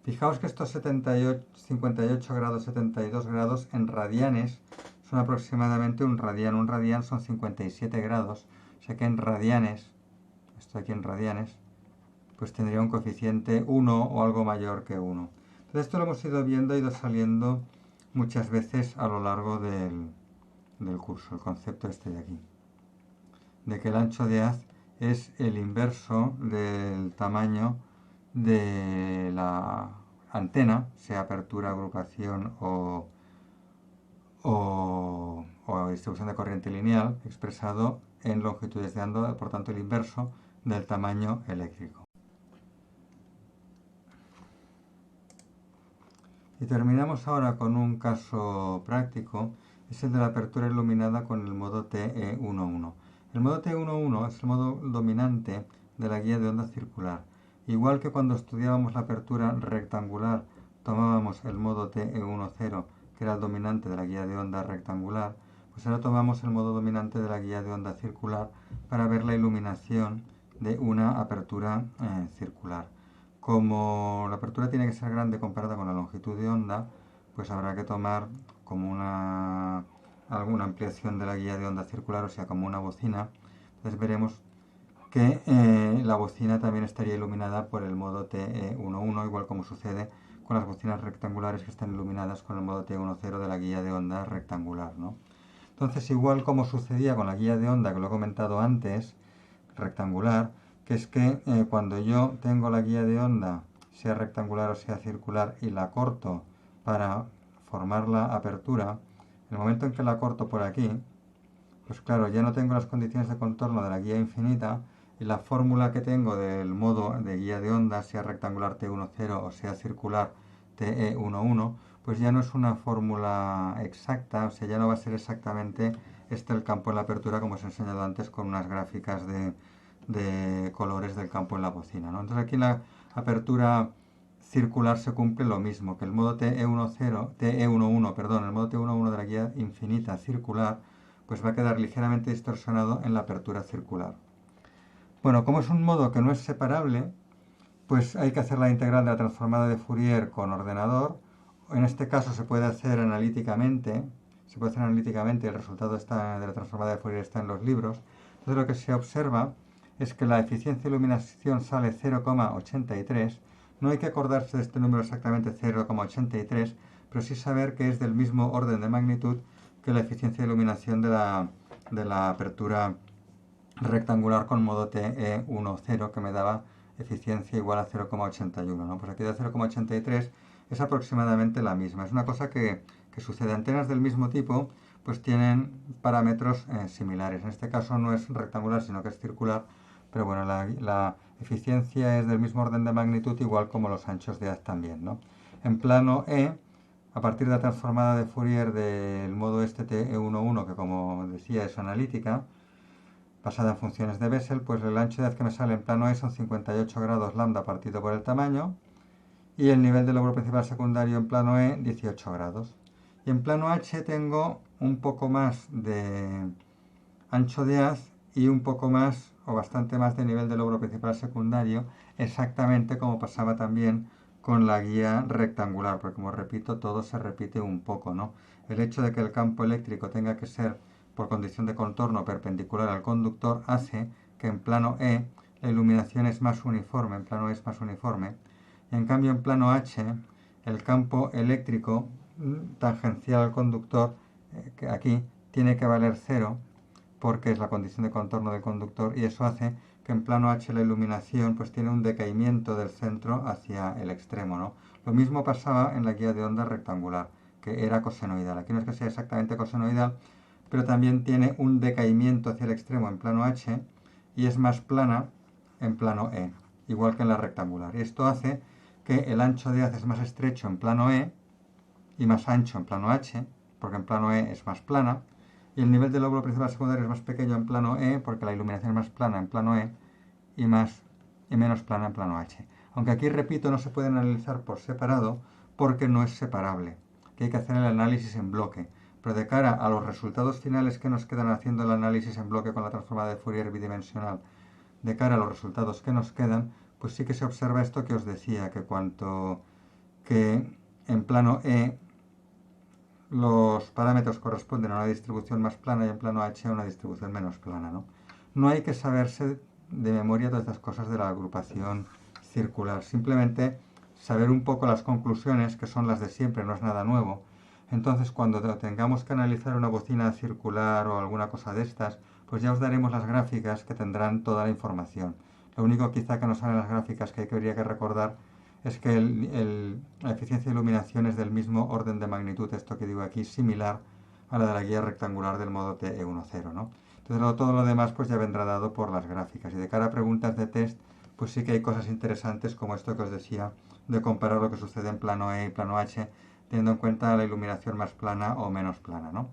Fijaos que estos 58 grados, 72 grados en radianes son aproximadamente un radian. Un radian son 57 grados, o sea que en radianes, esto aquí en radianes, pues tendría un coeficiente 1 o algo mayor que 1. Entonces esto lo hemos ido viendo, ha ido saliendo muchas veces a lo largo del curso, el concepto este de aquí, de que el ancho de haz es el inverso del tamaño de la antena, sea apertura, agrupación o distribución de corriente lineal, expresado en longitudes de onda, por tanto el inverso del tamaño eléctrico. Y terminamos ahora con un caso práctico, es el de la apertura iluminada con el modo TE11. El modo TE11 es el modo dominante de la guía de onda circular. Igual que cuando estudiábamos la apertura rectangular tomábamos el modo TE10, que era el dominante de la guía de onda rectangular, pues ahora tomamos el modo dominante de la guía de onda circular para ver la iluminación de una apertura circular. Como la apertura tiene que ser grande comparada con la longitud de onda, pues habrá que tomar como alguna ampliación de la guía de onda circular, o sea, como una bocina. Entonces veremos que la bocina también estaría iluminada por el modo TE11, igual como sucede con las bocinas rectangulares que están iluminadas con el modo TE10 de la guía de onda rectangular, ¿no? Entonces, igual como sucedía con la guía de onda, que lo he comentado antes, rectangular, que es que cuando yo tengo la guía de onda, sea rectangular o sea circular, y la corto para formar la apertura, en el momento en que la corto por aquí, pues claro, ya no tengo las condiciones de contorno de la guía infinita, y la fórmula que tengo del modo de guía de onda, sea rectangular T10 o sea circular TE11, pues ya no es una fórmula exacta, o sea, ya no va a ser exactamente este el campo en la apertura como os he enseñado antes con unas gráficas de colores del campo en la bocina, ¿no? Entonces aquí en la apertura circular se cumple lo mismo, que el modo TE11, perdón, el modo T11 de la guía infinita circular, pues va a quedar ligeramente distorsionado en la apertura circular. Bueno, como es un modo que no es separable, pues hay que hacer la integral de la transformada de Fourier con ordenador. En este caso se puede hacer analíticamente, el resultado de la transformada de Fourier está en los libros. Entonces lo que se observa es que la eficiencia de iluminación sale 0,83. No hay que acordarse de este número exactamente 0,83, pero sí saber que es del mismo orden de magnitud que la eficiencia de iluminación de la apertura rectangular con modo TE10 que me daba eficiencia igual a 0,81, ¿no? Pues aquí de 0,83 es aproximadamente la misma. Es una cosa que sucede. Antenas del mismo tipo pues tienen parámetros similares. En este caso no es rectangular sino que es circular, pero bueno, la eficiencia es del mismo orden de magnitud, igual como los anchos de haz también, ¿no? En plano E, a partir de la transformada de Fourier del modo este TE11, que como decía es analítica, basada en funciones de Bessel, pues el ancho de haz que me sale en plano E son 58 grados lambda partido por el tamaño, y el nivel del lóbulo principal secundario en plano E 18 grados. Y en plano H tengo un poco más de ancho de haz y un poco más o bastante más de nivel del lóbulo principal secundario, exactamente como pasaba también con la guía rectangular, porque como repito, todo se repite un poco, ¿no? El hecho de que el campo eléctrico tenga que ser por condición de contorno perpendicular al conductor hace que en plano E la iluminación es más uniforme, en plano E es más uniforme, y en cambio en plano H el campo eléctrico tangencial al conductor, que aquí tiene que valer 0, porque es la condición de contorno del conductor, y eso hace que en plano H la iluminación pues tiene un decaimiento del centro hacia el extremo, ¿no? Lo mismo pasaba en la guía de onda rectangular, que era cosenoidal. Aquí no es que sea exactamente cosenoidal, pero también tiene un decaimiento hacia el extremo en plano H y es más plana en plano E, igual que en la rectangular. Y esto hace que el ancho de haz es más estrecho en plano E y más ancho en plano H, porque en plano E es más plana, y el nivel del lóbulo principal secundario es más pequeño en plano E, porque la iluminación es más plana en plano E y menos plana en plano H. Aunque aquí, repito, no se pueden analizar por separado porque no es separable, que hay que hacer el análisis en bloque. Pero de cara a los resultados finales que nos quedan haciendo el análisis en bloque con la transformada de Fourier bidimensional, de cara a los resultados que nos quedan, pues sí que se observa esto que os decía, que en plano E los parámetros corresponden a una distribución más plana y en plano H a una distribución menos plana, ¿no? No hay que saberse de memoria todas estas cosas de la agrupación circular, simplemente saber un poco las conclusiones, que son las de siempre, no es nada nuevo. Entonces, cuando tengamos que analizar una bocina circular o alguna cosa de estas, pues ya os daremos las gráficas que tendrán toda la información. Lo único quizá que nos salen las gráficas que habría que recordar es que la eficiencia de iluminación es del mismo orden de magnitud, esto que digo aquí, similar a la de la guía rectangular del modo TE10, ¿no? Entonces todo lo demás pues ya vendrá dado por las gráficas. Y de cara a preguntas de test, pues sí que hay cosas interesantes como esto que os decía, de comparar lo que sucede en plano E y plano H, teniendo en cuenta la iluminación más plana o menos plana, ¿no?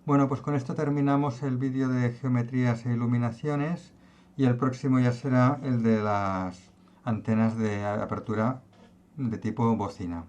Bueno, pues con esto terminamos el vídeo de geometrías e iluminaciones, y el próximo ya será el de las antenas de apertura de tipo bocina.